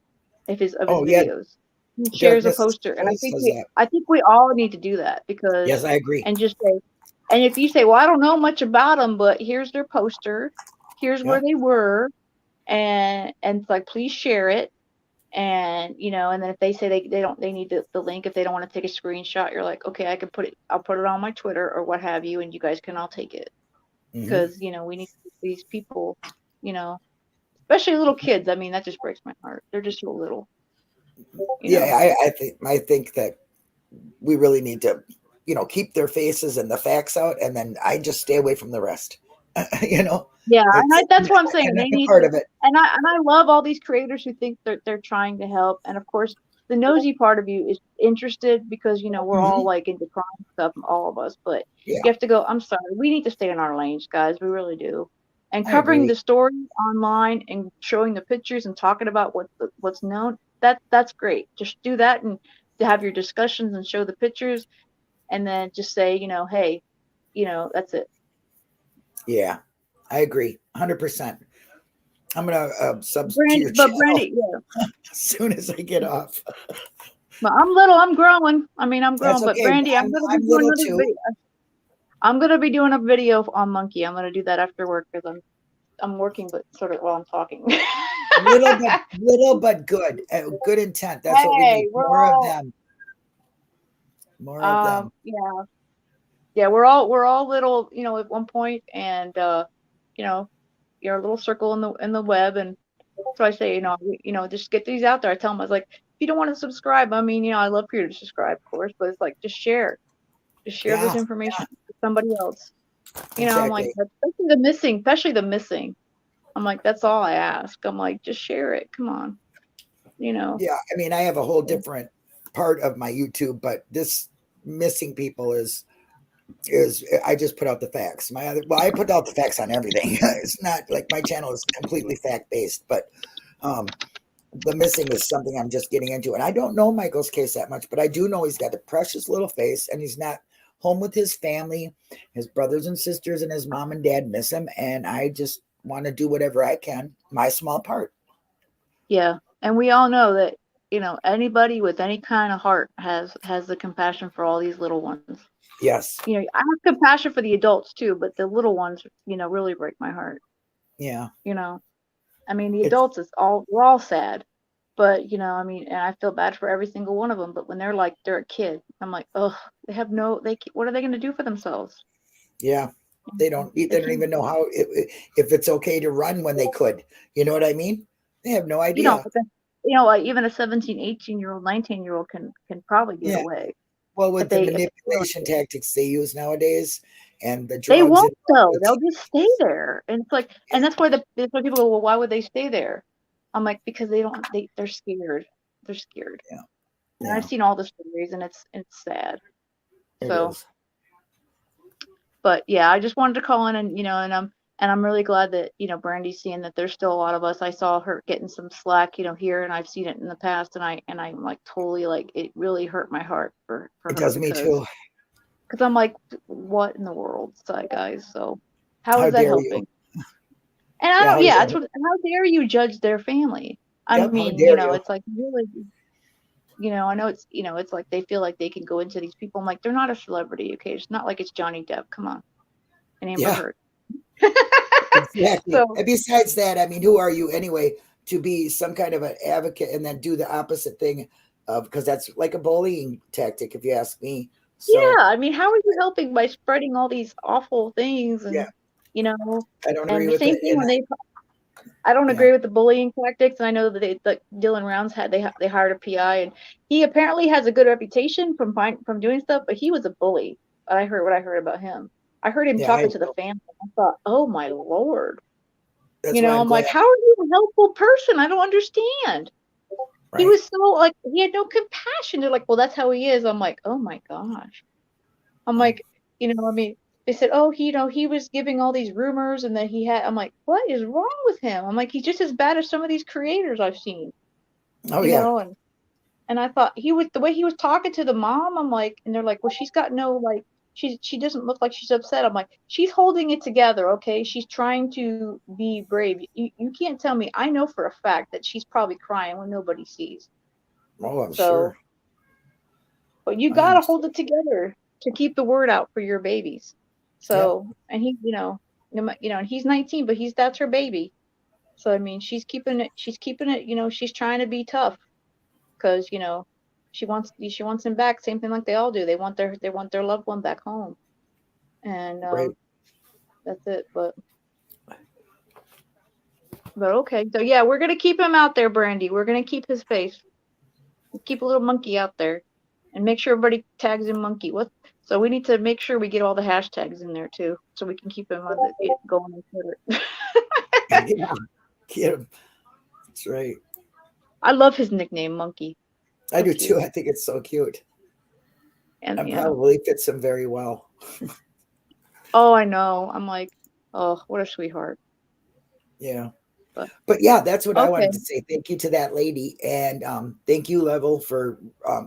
of his videos. He shares a poster, and I think we all need to do that, because yes, I agree. And just say, and if you say, well, I don't know much about them, but here's their poster, here's where they were, and it's please share it, and and then if they say they need the link, if they don't want to take a screenshot, you're like, okay, I'll put it on my Twitter or what have you, and you guys can all take it, because we need these people, especially little kids. I mean, that just breaks my heart. They're just so little. I think that we really need to, keep their faces and the facts out, and then I just stay away from the rest. Yeah, and that's what I'm saying. They need part of it. And I love all these creators who think they're trying to help, and of course, the nosy part of you is interested, because we're all into crime stuff, all of us. But you have to go, I'm sorry, we need to stay in our lanes, guys. We really do. And covering the story online and showing the pictures and talking about what's known, that's great. Just do that, and to have your discussions and show the pictures, and then just say, hey, that's it. Yeah, I agree, 100%. I'm gonna sub to your channel as soon as I get off. But I'm little. I'm growing. I mean, I'm growing. But Brandi, I'm gonna be doing a video on Monkey. I'm gonna do that after work, because I'm working, but sort of while I'm talking. little but good. Good intent. That's what we need. More of them. More of them. Yeah. Yeah, we're all little, at one point, and you're a little circle in the web, and so I say, just get these out there. I tell them, I was like, if you don't want to subscribe, I mean, I love for you to subscribe, of course, but it's just share this information with somebody else. I'm like, especially the missing. I'm like, that's all I ask. I'm like, just share it. Come on, Yeah, I mean, I have a whole different part of my YouTube, but this missing people is I just put out the facts. I put out the facts on everything. It's not like my channel is completely fact based, but the missing is something I'm just getting into. And I don't know Michael's case that much, but I do know he's got a precious little face, and he's not home with his family. His brothers and sisters and his mom and dad miss him, and I just want to do whatever I can, my small part. Yeah, and we all know that anybody with any kind of heart has the compassion for all these little ones. Yes. I have compassion for the adults too, but the little ones, really break my heart. Yeah. I mean, the adults we're all sad, But I mean, and I feel bad for every single one of them. But when they're a kid, I'm like, oh, what are they going to do for themselves? Yeah, they don't even know how if it's okay to run when they could. You know what I mean? They have no idea. But then, like even a 17, 18-year-old, 19-year-old can probably get away. Well, with the manipulation tactics they use nowadays and the drugs, they won't though. They'll just stay there, and it's like, and that's why people go, well, why would they stay there? I'm like, because they're scared. They're scared. Yeah. And I've seen all the stories, and it's sad. But yeah, I just wanted to call in, and I'm really glad that Brandi's seeing that there's still a lot of us. I saw her getting some slack, here, and I've seen it in the past, and I'm like totally like it really hurt my heart for her. It does me too. Because I'm like, what in the world, guys? So how is that helping? And I don't. Yeah, how dare you judge their family? I mean, it's like really. I know it's like they feel like they can go into these people. I'm like, they're not a celebrity, okay? It's not like it's Johnny Depp. Come on, and Amber Heard. Exactly. And besides that, I mean, who are you anyway to be some kind of an advocate and then do the opposite thing? Because that's like a bullying tactic, if you ask me. So, yeah, I mean, how are you helping by spreading all these awful things? And I don't agree the with same it. thing when I don't agree with the bullying tactics, and I know that Dylan Rounds they hired a PI, and he apparently has a good reputation from doing stuff, but he was a bully. What I heard about him. I heard him talking to the family. I thought, oh my Lord, I'm like, how are you a helpful person? I don't understand. Right. He was so like he had no compassion. They're like, well, that's how he is. I'm like, oh my gosh. I'm like, I mean. They said, oh, he was giving all these rumors and that he had. I'm like, what is wrong with him? I'm like, he's just as bad as some of these creators I've seen. Oh, and I thought the way he was talking to the mom. I'm like, and they're like, well, she's got no like, she doesn't look like she's upset. I'm like, she's holding it together, okay? She's trying to be brave. You can't tell me. I know for a fact that she's probably crying when nobody sees. Oh, I'm sure. But you gotta hold it together to keep the word out for your babies. So, and he, and he's 19, but that's her baby. So, I mean, she's keeping it, she's trying to be tough because, she wants him back. Same thing like they all do. They want their loved one back home. And, that's it. But okay. So yeah, we're going to keep him out there, Brandi. We're going to keep his face. Keep a little monkey out there and make sure everybody tags him monkey. So we need to make sure we get all the hashtags in there too, so we can keep him on going on Twitter. Yeah, that's right. I love his nickname, Monkey. I do too. I think it's so cute, and probably fits him very well. Oh, I know. I'm like, oh, what a sweetheart. Yeah. But yeah, that's what I wanted to say. Thank you to that lady. And thank you, Level, for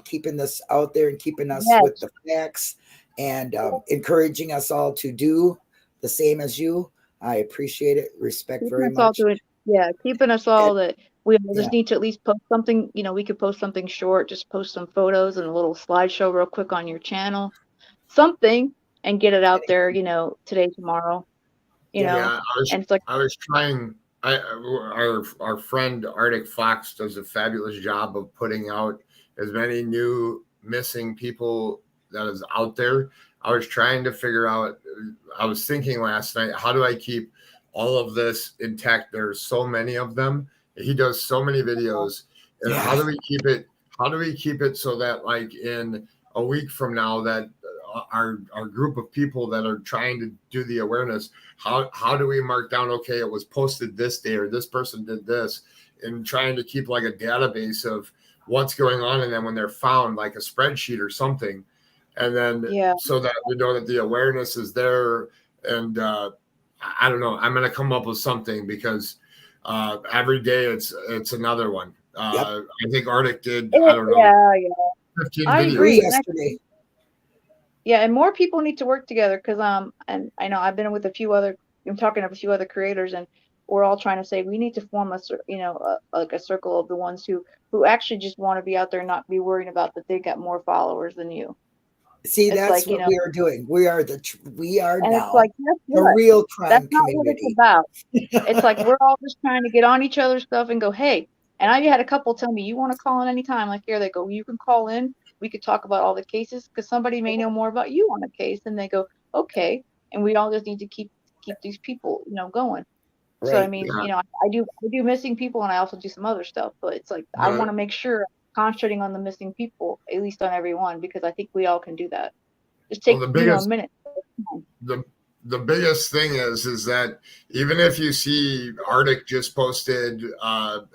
keeping this out there and keeping us with the facts and encouraging us all to do the same as you. I appreciate it. Respect very much. Keeping us all that we just need to at least post something. We could post something short, just post some photos and a little slideshow real quick on your channel. Something and get it out there, today, tomorrow. I was trying. Our friend Arctic Fox does a fabulous job of putting out as many new missing people that is out there. I was trying to figure out, I was thinking last night, how do I keep all of this intact? There's so many of them. He does so many videos. And how do we keep it? How do we keep it so that like in a week from now that our group of people that are trying to do the awareness, how do we mark down, okay, it was posted this day or this person did this, and trying to keep like a database of what's going on, and then when they're found, like a spreadsheet or something, and then so that we know that the awareness is there. And I don't know, I'm gonna come up with something because every day it's another one. I think Arctic did 15 I videos agree. yesterday. Yeah, and more people need to work together because and I know I've been with I'm talking to a few other creators, and we're all trying to say we need to form a circle of the ones who actually just want to be out there and not be worried about that they got more followers than you. See, that's like, what we are doing. We are now it's like, the real crime that's not community. what it's about. It's like we're all just trying to get on each other's stuff and go, hey, And I had a couple tell me, you want to call in anytime? Like, here they go, you can call in. We could talk about all the cases because somebody may know more about you on a case. And they go, okay. And we all just need to keep these people, going. Right. So I mean, I do missing people, and I also do some other stuff. But it's like I want to make sure I'm concentrating on the missing people, at least on every one, because I think we all can do that. Just take a minute. The biggest thing is that even if you see Arctic just posted,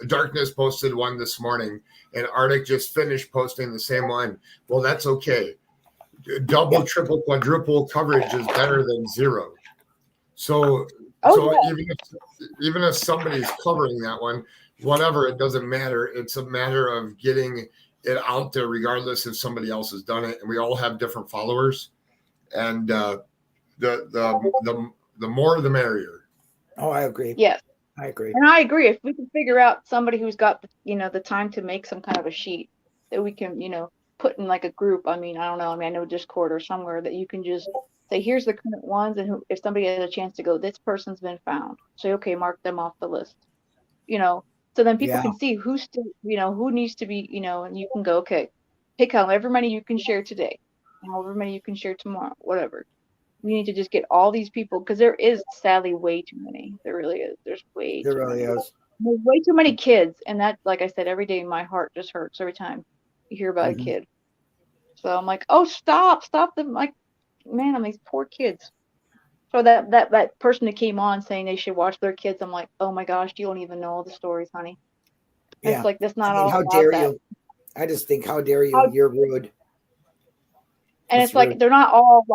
Darkness posted one this morning, and Arctic just finished posting the same one. Well, that's okay. Double, triple, quadruple coverage is better than zero. So even if somebody's covering that one, whatever, it doesn't matter. It's a matter of getting it out there, regardless if somebody else has done it. And we all have different followers, and the more the merrier. Oh, I agree. Yes, I agree. And I agree. If we can figure out somebody who's got the time to make some kind of a sheet that we can put in like a group. I mean, I don't know. I mean, I know Discord or somewhere that you can just say, here's the current ones, and if somebody has a chance to go, this person's been found. Say, okay, mark them off the list. So then people can see who's still, who needs to be, and you can go, okay, pick however many you can share today, however many you can share tomorrow, whatever. We need to just get all these people, because there is sadly way too many. There really is. There's way too many. There's way too many kids, and that, like I said, every day my heart just hurts every time you hear about a kid. So I'm like, oh, stop them, like. Man, I mean, these poor kids. So that person that came on saying they should watch their kids, I'm like, oh my gosh, you don't even know all the stories, honey. Yeah. It's like, that's not all. How dare you? I just think, how dare you? You're rude. And it's like they're not all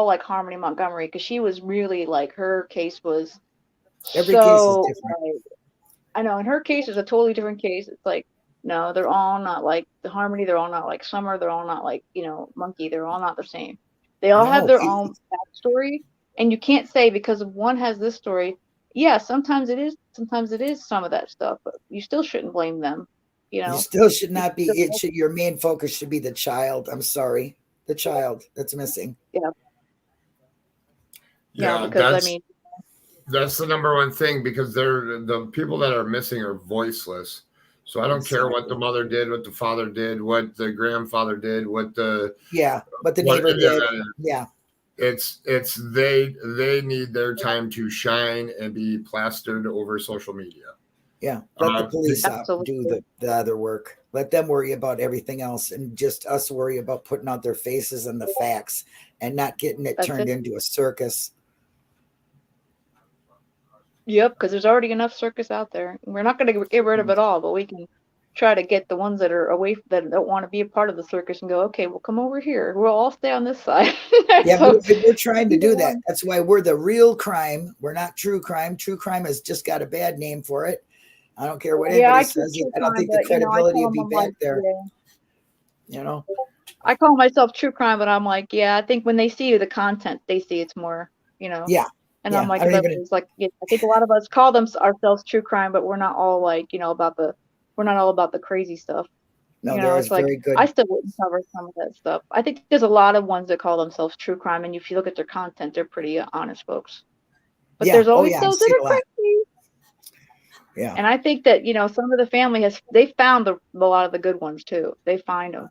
like Harmony Montgomery, because she was really like, her case was every case is different. Like, I know, and her case is a totally different case. It's like, no, they're all not like the Harmony. They're all not like Summer. They're all not like Monkey. They're all not the same. They all have their own backstory, and you can't say because one has this story. Yeah, sometimes it is some of that stuff, but you still shouldn't blame them. You still should not be. Your main focus should be the child. I'm sorry, the child that's missing. Yeah, because that's the number one thing, because the people that are missing are voiceless. So I don't care what the mother did, what the father did, what the grandfather did, what the neighbor did. Yeah, it's they need their time to shine and be plastered over social media. Yeah, let the police do the other work. Let them worry about everything else, and just us worry about putting out their faces and the facts, and not getting it turned into a circus. Yep, because there's already enough circus out there. We're not going to get rid of it all, but we can try to get the ones that are away, that don't want to be a part of the circus, and go, okay, we'll come over here. We'll all stay on this side. We're trying to do that. That's why we're the real crime. We're not true crime. True crime has just got a bad name for it. I don't care what anybody says. I don't think the credibility will be back there. I call myself true crime, but I'm like, I think when they see the content, they see it's more, Yeah. And I'm like, I think a lot of us call ourselves true crime, but we're not all like, we're not all about the crazy stuff. No, it's like, very good. I still wouldn't cover some of that stuff. I think there's a lot of ones that call themselves true crime, and if you look at their content, they're pretty honest folks. But there's always those that are crazy. Yeah. And I think that, some of the family they found a lot of the good ones too. They find them.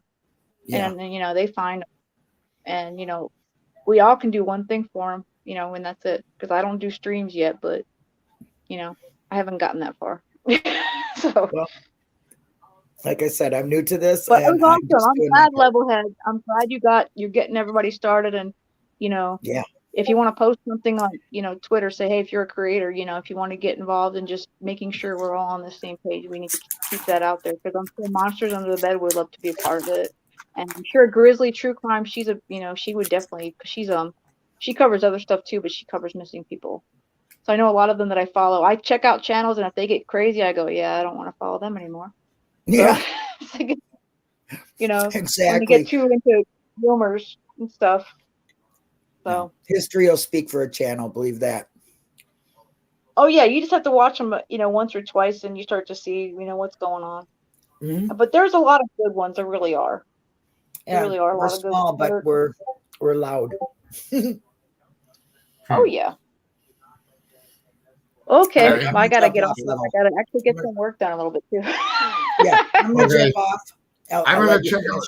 Yeah. And they find them. And, we all can do one thing for them, and that's it. Because I don't do streams yet, but, I haven't gotten that far. So. Well, like I said, I'm new to this. But it was awesome. I'm glad, Levelhead. I'm glad you're getting everybody started. And, if you want to post something on, Twitter, say, hey, if you're a creator, if you want to get involved in just making sure we're all on the same page, we need to keep that out there. Because I'm sure Monsters Under the Bed would love to be a part of it. And I'm sure Grizzly True Crime, she's she would definitely, because she covers other stuff too, but she covers missing people. So I know a lot of them that I follow. I check out channels, and if they get crazy, I go, I don't want to follow them anymore. Yeah. So, exactly. When you get too into rumors and stuff. So history will speak for a channel, believe that. Oh yeah, you just have to watch them, once or twice, and you start to see, what's going on. Mm-hmm. But there's a lot of good ones. There really are. Yeah, really are a lot of good ones. But we're loud. Oh yeah. Okay, All right, well, I gotta get jump off. off now. I gotta actually get some work done a little bit too. Yeah, I'm gonna Okay. jump off. I'm I'll gonna let you check finish. out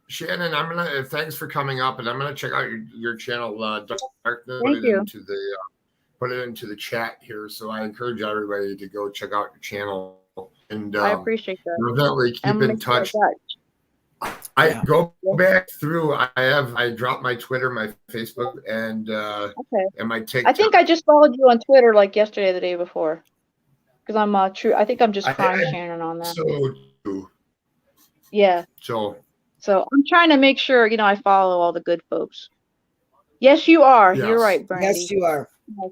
Shannon. I'm gonna thanks for coming up, and I'm gonna check out your channel. Darkness, Thank you. Put it into the chat here. So I encourage everybody to go check out your channel, and I appreciate that. definitely keep I'm in touch. I go back through. I dropped my Twitter, my Facebook, and my TikTok. I think I just followed you on Twitter like yesterday, or the day before, because I'm true. I think I'm just Crime Shannon on that. So Yeah. So I'm trying to make sure I follow all the good folks. Yes, you are. Yes. You're right, Brandi. Yes, you are.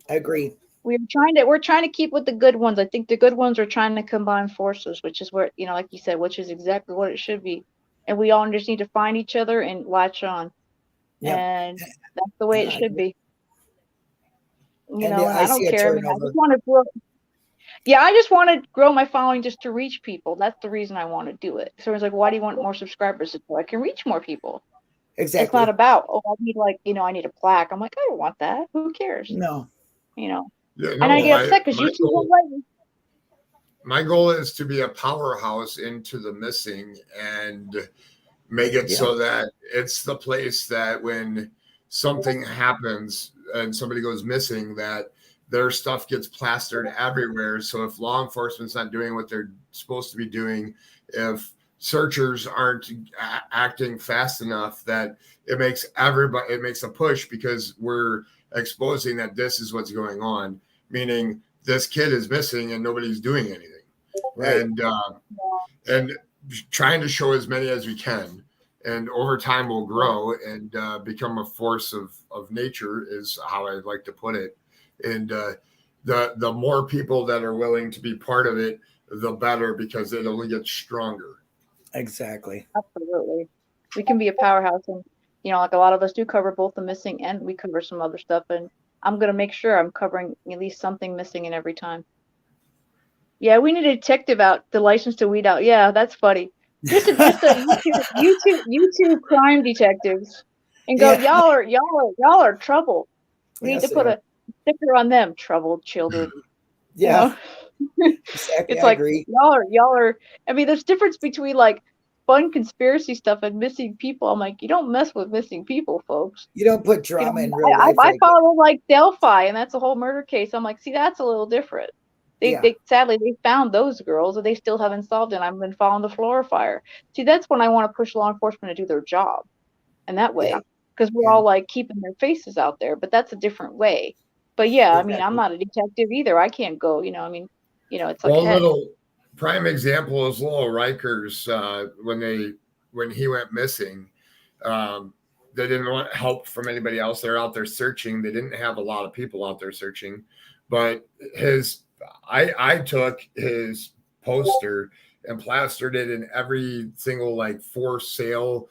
I agree. We're trying to keep with the good ones. I think the good ones are trying to combine forces, which is where like you said, which is exactly what it should be. And we all just need to find each other and latch on. Yep. And that's the way it should be. And I don't see a care. I mean, I turnover. just want to grow. Yeah, I just want to grow my following just to reach people. That's the reason I want to do it. So it's like, why do you want more subscribers? So I can reach more people. Exactly. It's not about, I need I need a plaque. I'm like, I don't want that. Who cares? No. Yeah, and I get upset because YouTube won't let me. My goal is to be a powerhouse into the missing and make it so that it's the place that when something happens and somebody goes missing, that their stuff gets plastered everywhere. So if law enforcement's not doing what they're supposed to be doing, if searchers aren't acting fast enough, that it makes a push, because we're exposing that this is what's going on, meaning this kid is missing and nobody's doing anything. Right. And trying to show as many as we can, and over time we'll grow and become a force of nature, is how I like to put it. And the more people that are willing to be part of it, the better, because it only gets stronger. Exactly. Absolutely. We can be a powerhouse, and like a lot of us do cover both the missing, and we cover some other stuff, and I'm going to make sure I'm covering at least something missing in every time. Yeah, we need a detective out, the license to weed out. Yeah, that's funny. Just a YouTube crime detectives, and go, y'all are trouble. We need to put a sticker on them, troubled children. Yeah. Exactly. It's I like agree. y'all are. I mean, there's difference between like fun conspiracy stuff and missing people. I'm like, you don't mess with missing people, folks. You don't put drama in real life. I follow like Delphi, and that's a whole murder case. I'm like, see, that's a little different. They sadly they found those girls, and they still haven't solved it. I've been following the Flora fire. See, that's when I want to push law enforcement to do their job, and that way, because we're all like keeping their faces out there. But that's a different way. But yeah, I mean, I'm not a detective either. I can't go. I mean, it's like. Well, a little prime example is Lowell Rikers. When he went missing, they didn't want help from anybody else. They're out there searching. They didn't have a lot of people out there searching, but I took his poster and plastered it in every single like for sale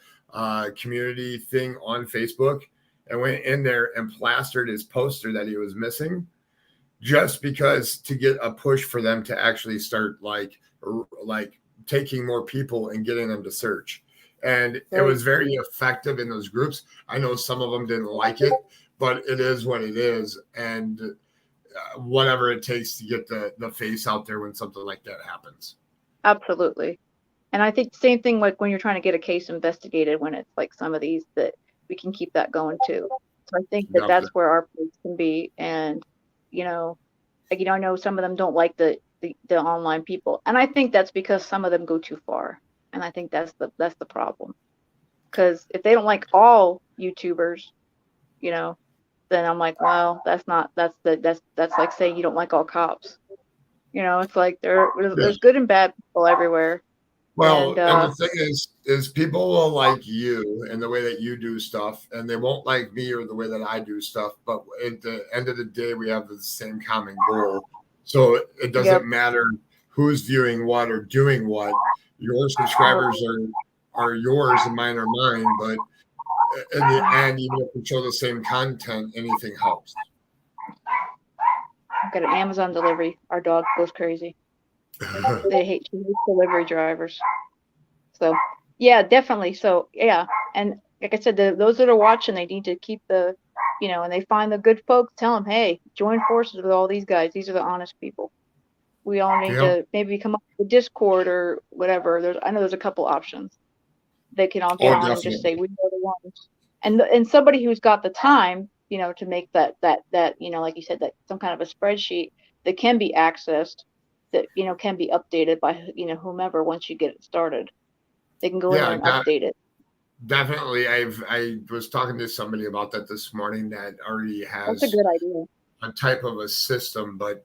community thing on Facebook, and went in there and plastered his poster that he was missing, just because to get a push for them to actually start like taking more people and getting them to search. And it was very effective in those groups. I know some of them didn't like it, but it is what it is. And whatever it takes to get the face out there when something like that happens. Absolutely. And I think the same thing, like when you're trying to get a case investigated, when it's like some of these, that we can keep that going too. So I think that that's where our place can be. And, I know some of them don't like the online people. And I think that's because some of them go too far. And I think that's the problem. Because if they don't like all YouTubers, then I'm like, well, that's like saying you don't like all cops. It's like there's good and bad people everywhere. Well, and the thing is people will like you and the way that you do stuff, and they won't like me or the way that I do stuff. But at the end of the day, we have the same common goal. So it doesn't matter who's viewing what or doing what. Your subscribers are yours and mine are mine. But in the end, even if we show the same content, anything helps. I've got an Amazon delivery. Our dog goes crazy. She hates delivery drivers. So yeah, definitely. So yeah, and like I said, those that are watching, they need to keep the and they find the good folks, tell them, hey, join forces with all these guys. These are the honest people. We all need to maybe come up with Discord or whatever. I know there's a couple options. They can all get on and just say, we are the ones. And somebody who's got the time, to make that, like you said, that some kind of a spreadsheet that can be accessed, that, can be updated by, whomever once you get it started. They can go in there and update it. Definitely. I was talking to somebody about that this morning that already has That's a good idea. A type of a system, but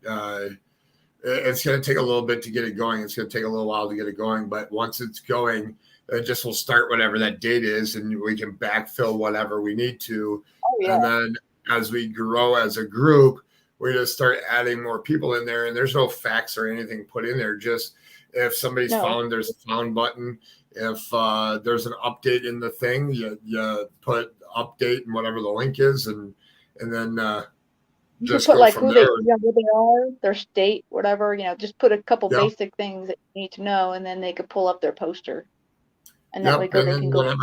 it's going to take a little bit to get it going. It's going to take a little while to get it going, but once it's going, it just will start whatever that date is, and we can backfill whatever we need to. Oh, yeah. And then as we grow as a group, we just start adding more people in there, and there's no facts or anything put in there. Just if somebody's found, there's a found button. If there's an update in the thing, you put update and whatever the link is, and then you just put like who they, where they are, their state, whatever. Just put a couple basic things that you need to know, and then they could pull up their poster, and that way they can go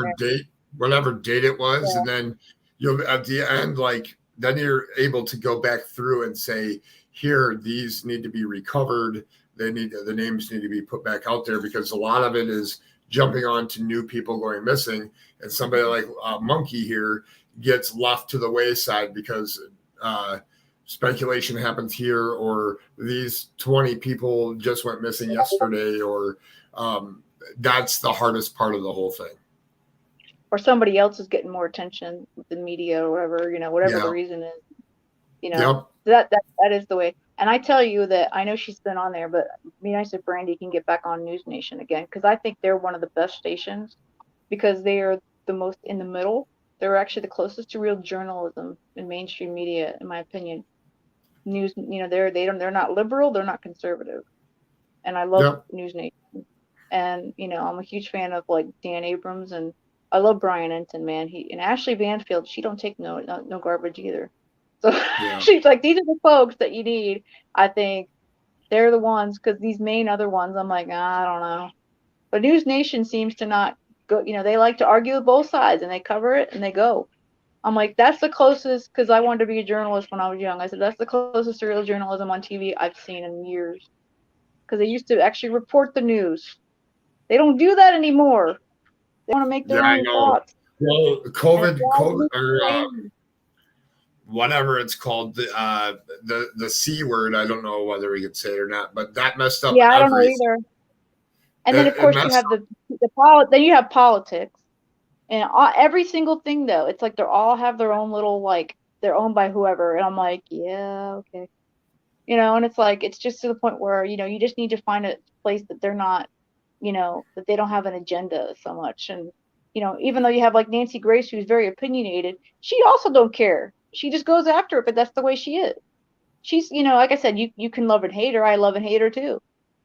whatever date it was, and then you'll at the end, like then you're able to go back through and say, here, these need to be recovered. The names need to be put back out there, because a lot of it is jumping on to new people going missing, and somebody like Monkey here gets left to the wayside because speculation happens here, or these 20 people just went missing yesterday, or that's the hardest part of the whole thing. Or somebody else is getting more attention with the media or whatever, whatever the reason is, that is the way. And I tell you that I know she's been on there, but it'd be nice if Brandi can get back on News Nation again, because I think they're one of the best stations, because they are the most in the middle. They're actually the closest to real journalism in mainstream media, in my opinion. News, they're not liberal, they're not conservative, and I love News Nation. And I'm a huge fan of like Dan Abrams, and I love Brian Enton, man. And Ashley Banfield, she don't take no garbage either. So she's like, these are the folks that you need. I think they're the ones, because these main other ones, I'm like, I don't know. But News Nation seems to not go, they like to argue with both sides, and they cover it and they go. I'm like, that's the closest, because I wanted to be a journalist when I was young. I said, that's the closest to real journalism on TV I've seen in years. Because they used to actually report the news. They don't do that anymore. They want to make their own thoughts. Well, COVID or whatever it's called, the C word, I don't know whether we could say it or not, but that messed up. Yeah, I don't know either. And then of course you have then you have politics, and every single thing though, it's like they all have their own little, like they're owned by whoever, and I'm like, yeah, okay, and it's like, it's just to the point where you just need to find a place that they're not, that they don't have an agenda so much. And even though you have like Nancy Grace, who's very opinionated, she also don't care. She just goes after it, but that's the way she is. She's, like I said, you can love and hate her. I love and hate her too.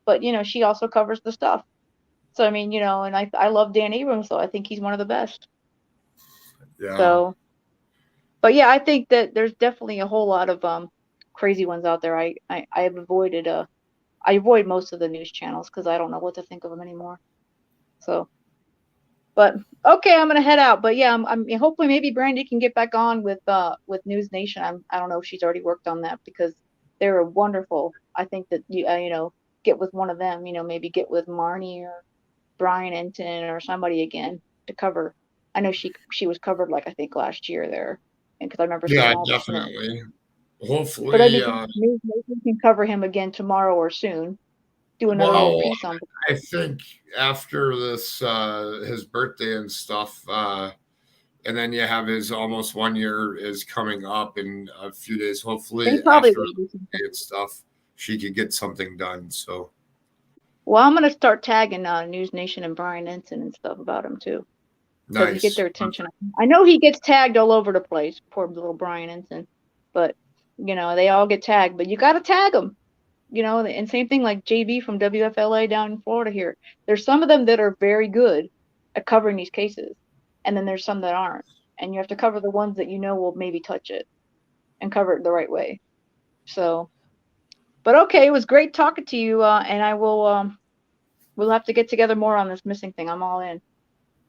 But, she also covers the stuff. So, I mean, and I love Dan Abrams, so I think he's one of the best. Yeah. So, but yeah, I think that there's definitely a whole lot of crazy ones out there. I have avoided, I avoid most of the news channels because I don't know what to think of them anymore. So. But okay, I'm gonna head out. But yeah, I'm hopefully maybe Brandi can get back on with News Nation. I don't know if she's already worked on that, because they're wonderful. I think that you get with one of them. Maybe get with Marnie or Brian Enton or somebody again to cover. I know she was covered, like I think last year there, and because I remember. Yeah, definitely. Hopefully, but News Nation can cover him again tomorrow or soon. Do another little piece on. I think after this, his birthday and stuff, and then you have his almost 1 year is coming up in a few days. Hopefully, after and stuff, she could get something done. So, well, I'm gonna start tagging News Nation and Brian Enton and stuff about him too, so to get their attention. I know he gets tagged all over the place, poor little Brian Enton, but they all get tagged. But you got to tag them. And same thing like JB from WFLA down in Florida here. There's some of them that are very good at covering these cases, and then there's some that aren't. And you have to cover the ones that will maybe touch it and cover it the right way. So, but okay, it was great talking to you, and I will. We'll have to get together more on this missing thing. I'm all in.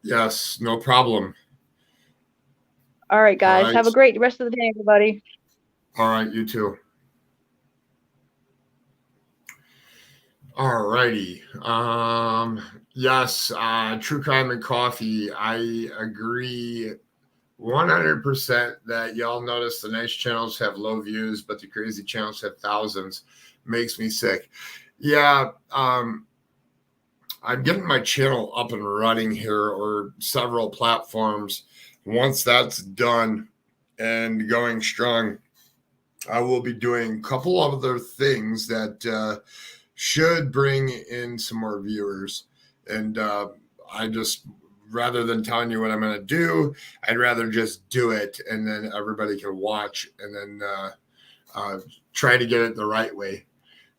Yes, no problem. All right, guys. right. Have a great rest of the day, everybody. All right, you too. All righty. Yes, True Crime and Coffee. I agree 100% that y'all notice the nice channels have low views, but the crazy channels have thousands. Makes me sick. Yeah, I'm getting my channel up and running here, or several platforms. Once that's done and going strong, I will be doing a couple of other things that should bring in some more viewers. And I just, rather than telling you what I'm going to do, I'd rather just do it, and then everybody can watch, and then try to get it the right way,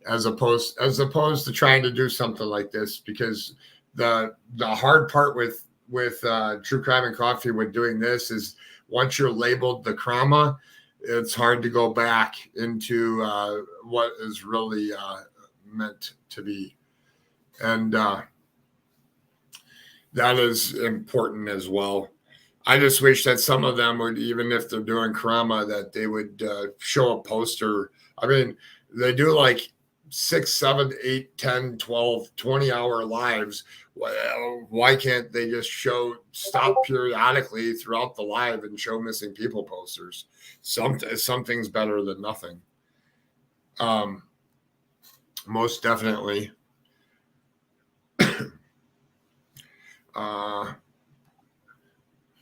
as opposed to trying to do something like this. Because the hard part with True Crime and Coffee with doing this is, once you're labeled the crama, it's hard to go back into what is really meant to be. And that is important as well. I just wish that some of them would, even if they're doing crama, that they would show a poster. I mean, they do like 6, 7, 8, 10, 12, 20-hour lives. Well, why can't they just stop periodically throughout the live and show missing people posters? Something's better than nothing. Most definitely.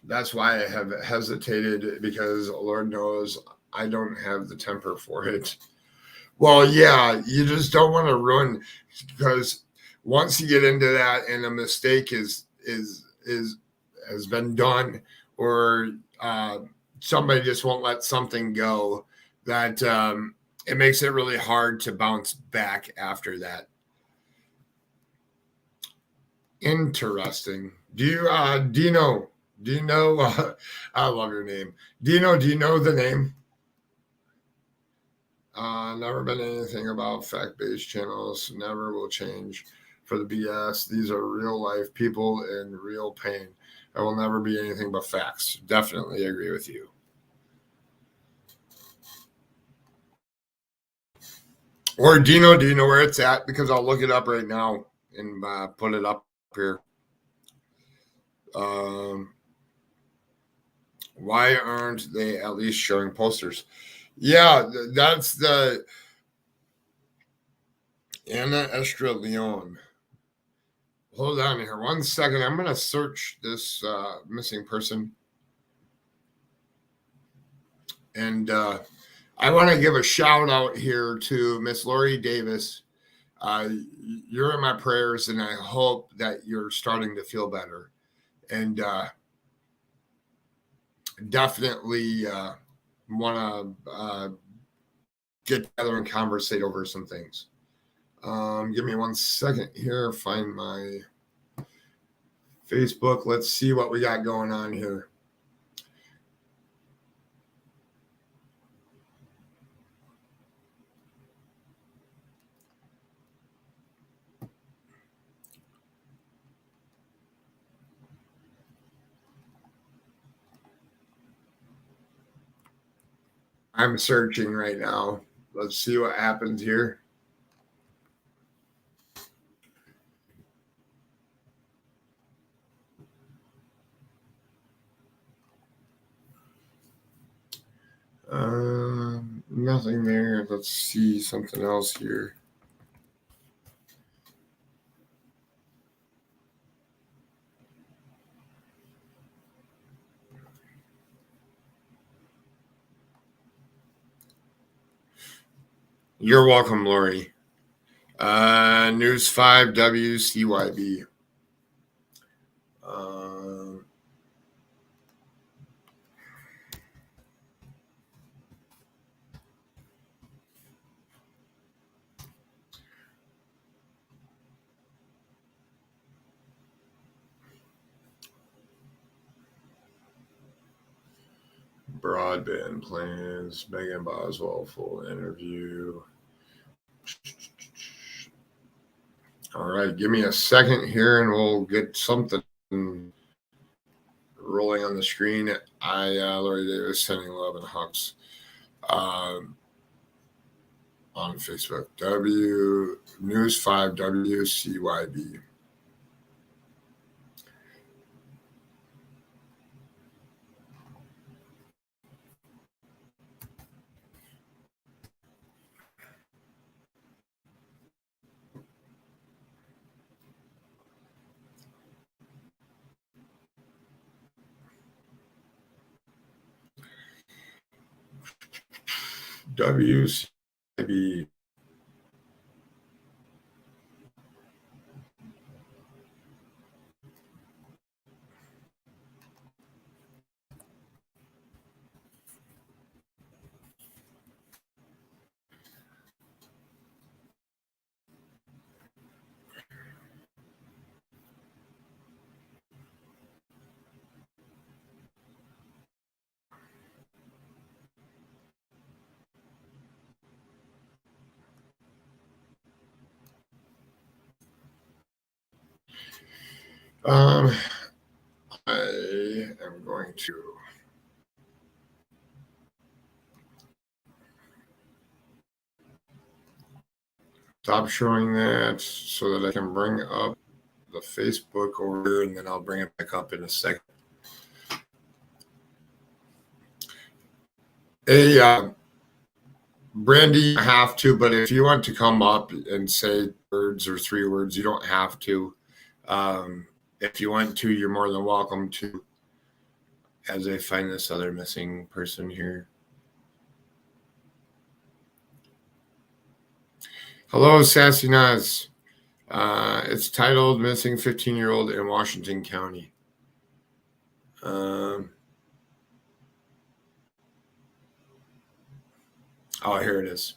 That's why I have hesitated, because Lord knows I don't have the temper for it. Well, yeah, you just don't want to ruin, because once you get into that and a mistake has been done, or somebody just won't let something go, that it makes it really hard to bounce back after that. Interesting. Do you know? I love your name. Do you know the name? Never been anything about fact-based channels. Never will change for the BS. These are real life people in real pain. I will never be anything but facts. Definitely agree with you. Or Dino, do you know where it's at? Because I'll look it up right now and put it up here. Why aren't they at least showing posters? Yeah, that's the Anna Estra Leon. Hold on here 1 second. I'm going to search this missing person. And I want to give a shout out here to Miss Lori Davis. You're in my prayers, and I hope that you're starting to feel better. And definitely want to get together and conversate over some things. Give me 1 second here. Find my Facebook. Let's see what we got going on here. I'm searching right now. Let's see what happens here. Nothing there. Let's see something else here. You're welcome, Lori. News 5 WCYB. Broadband plans. Megan Boswell full interview. All right, give me a second here and we'll get something rolling on the screen. Lori Davis sending love and hugs on Facebook. News 5 WCYB. WCYB. I am going to stop showing that so that I can bring up the Facebook over here, and then I'll bring it back up in a second. Brandi, you have to, but if you want to come up and say words or 3 words, you don't have to. If you want to, you're more than welcome to, as I find this other missing person here. Hello, Sassy Naz. It's titled Missing 15-Year-Old in Washington County. Oh, here it is.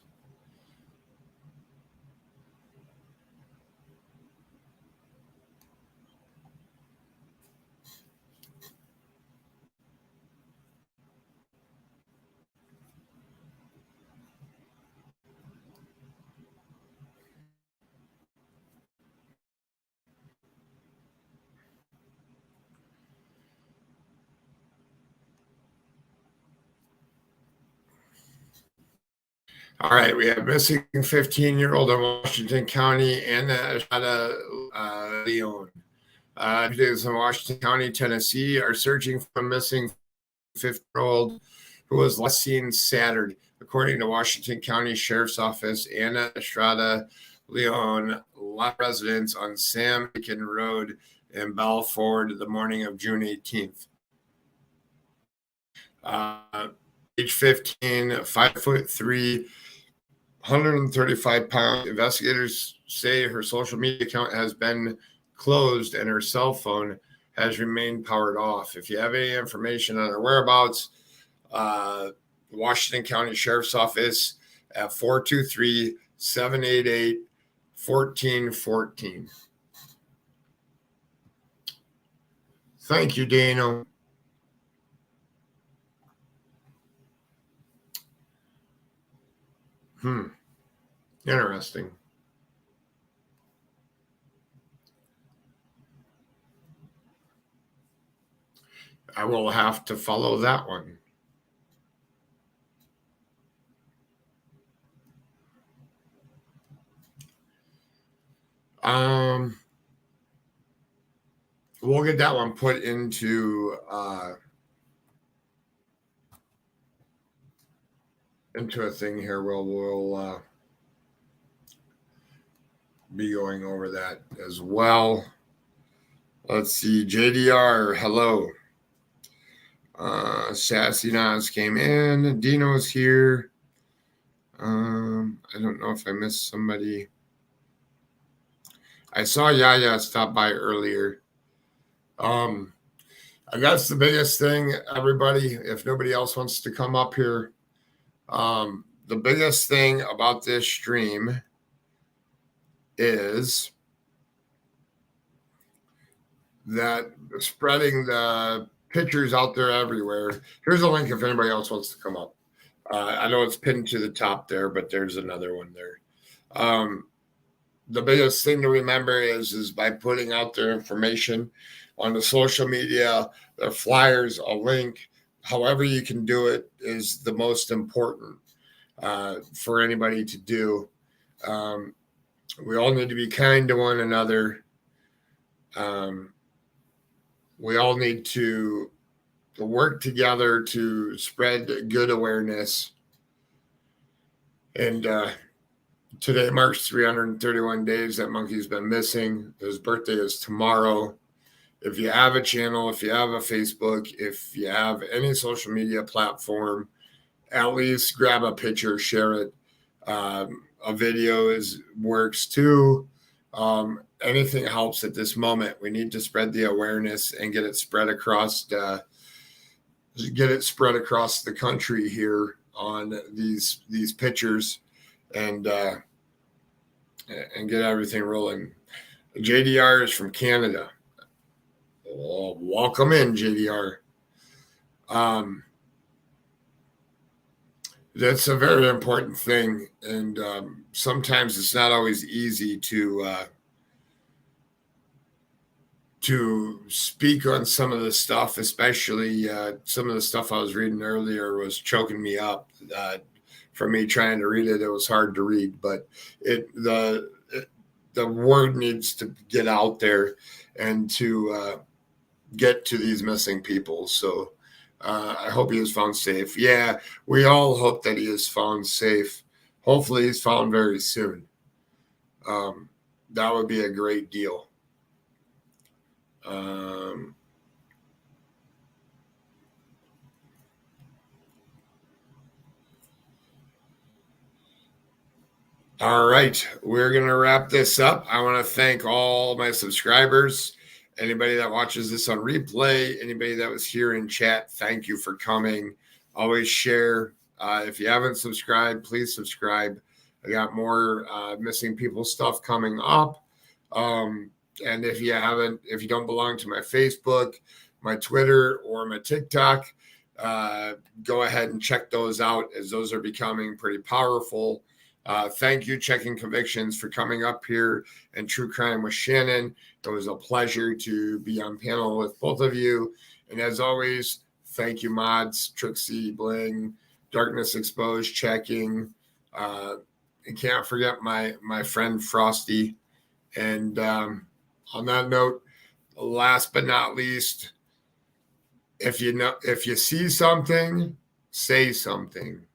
All right, we have missing 15-year-old in Washington County, Anna Leon. Detectives in Washington County, Tennessee, are searching for a missing 15-year-old who was last seen Saturday. According to Washington County Sheriff's Office, Anna Estrada Leon left residence on Sam Aiken Road in Belford the morning of June 18th. Age 15, 5'3", 135 pounds. Investigators say her social media account has been closed and her cell phone has remained powered off. If you have any information on her whereabouts, Washington County Sheriff's Office at 423-788-1414. Thank you, Dano. Interesting. I will have to follow that one. We'll get that one put into a thing here. We'll be going over that as well. Let's see. JDR, hello. Sassy Nas came in. Dino's here. I don't know if I missed somebody. I saw Yaya stop by earlier. I guess the biggest thing, everybody, if nobody else wants to come up here, the biggest thing about this stream is that spreading the pictures out there everywhere. Here's a link if anybody else wants to come up. I know it's pinned to the top there, but there's another one there. The biggest thing to remember is by putting out their information on the social media, flyers, a link, however you can do it is the most important for anybody to do. We all need to be kind to one another. We all need to work together to spread good awareness. And today marks 331 days that Monkey's been missing. His birthday is tomorrow. If you have a channel, if you have a Facebook, if you have any social media platform, at least grab a picture, share it. A video works too. Anything helps at this moment. We need to spread the awareness and get it spread across the country here on these pictures, and get everything rolling. JDR is from Canada. Well, welcome in, JDR. That's a very important thing, and sometimes it's not always easy to speak on some of the stuff, especially some of the stuff I was reading earlier was choking me up. For me trying to read it, it was hard to read, but the word needs to get out there and to get to these missing people. So I hope he is found safe. Yeah, we all hope that he is found safe. Hopefully he's found very soon. That would be a great deal. All right, we're going to wrap this up. I want to thank all my subscribers, anybody that watches this on replay, anybody that was here in chat, thank you for coming. Always share. If you haven't subscribed, please subscribe. I got more missing people stuff coming up. And if you don't belong to my Facebook, my Twitter, or my TikTok, go ahead and check those out, as those are becoming pretty powerful. Thank you, Checking Convictions, for coming up here and True Crime with Shannon. It was a pleasure to be on panel with both of you. And as always, thank you, mods, Trixie, Bling, Darkness Exposed, Checking. I can't forget my friend Frosty. And on that note, last but not least, if you see something, say something.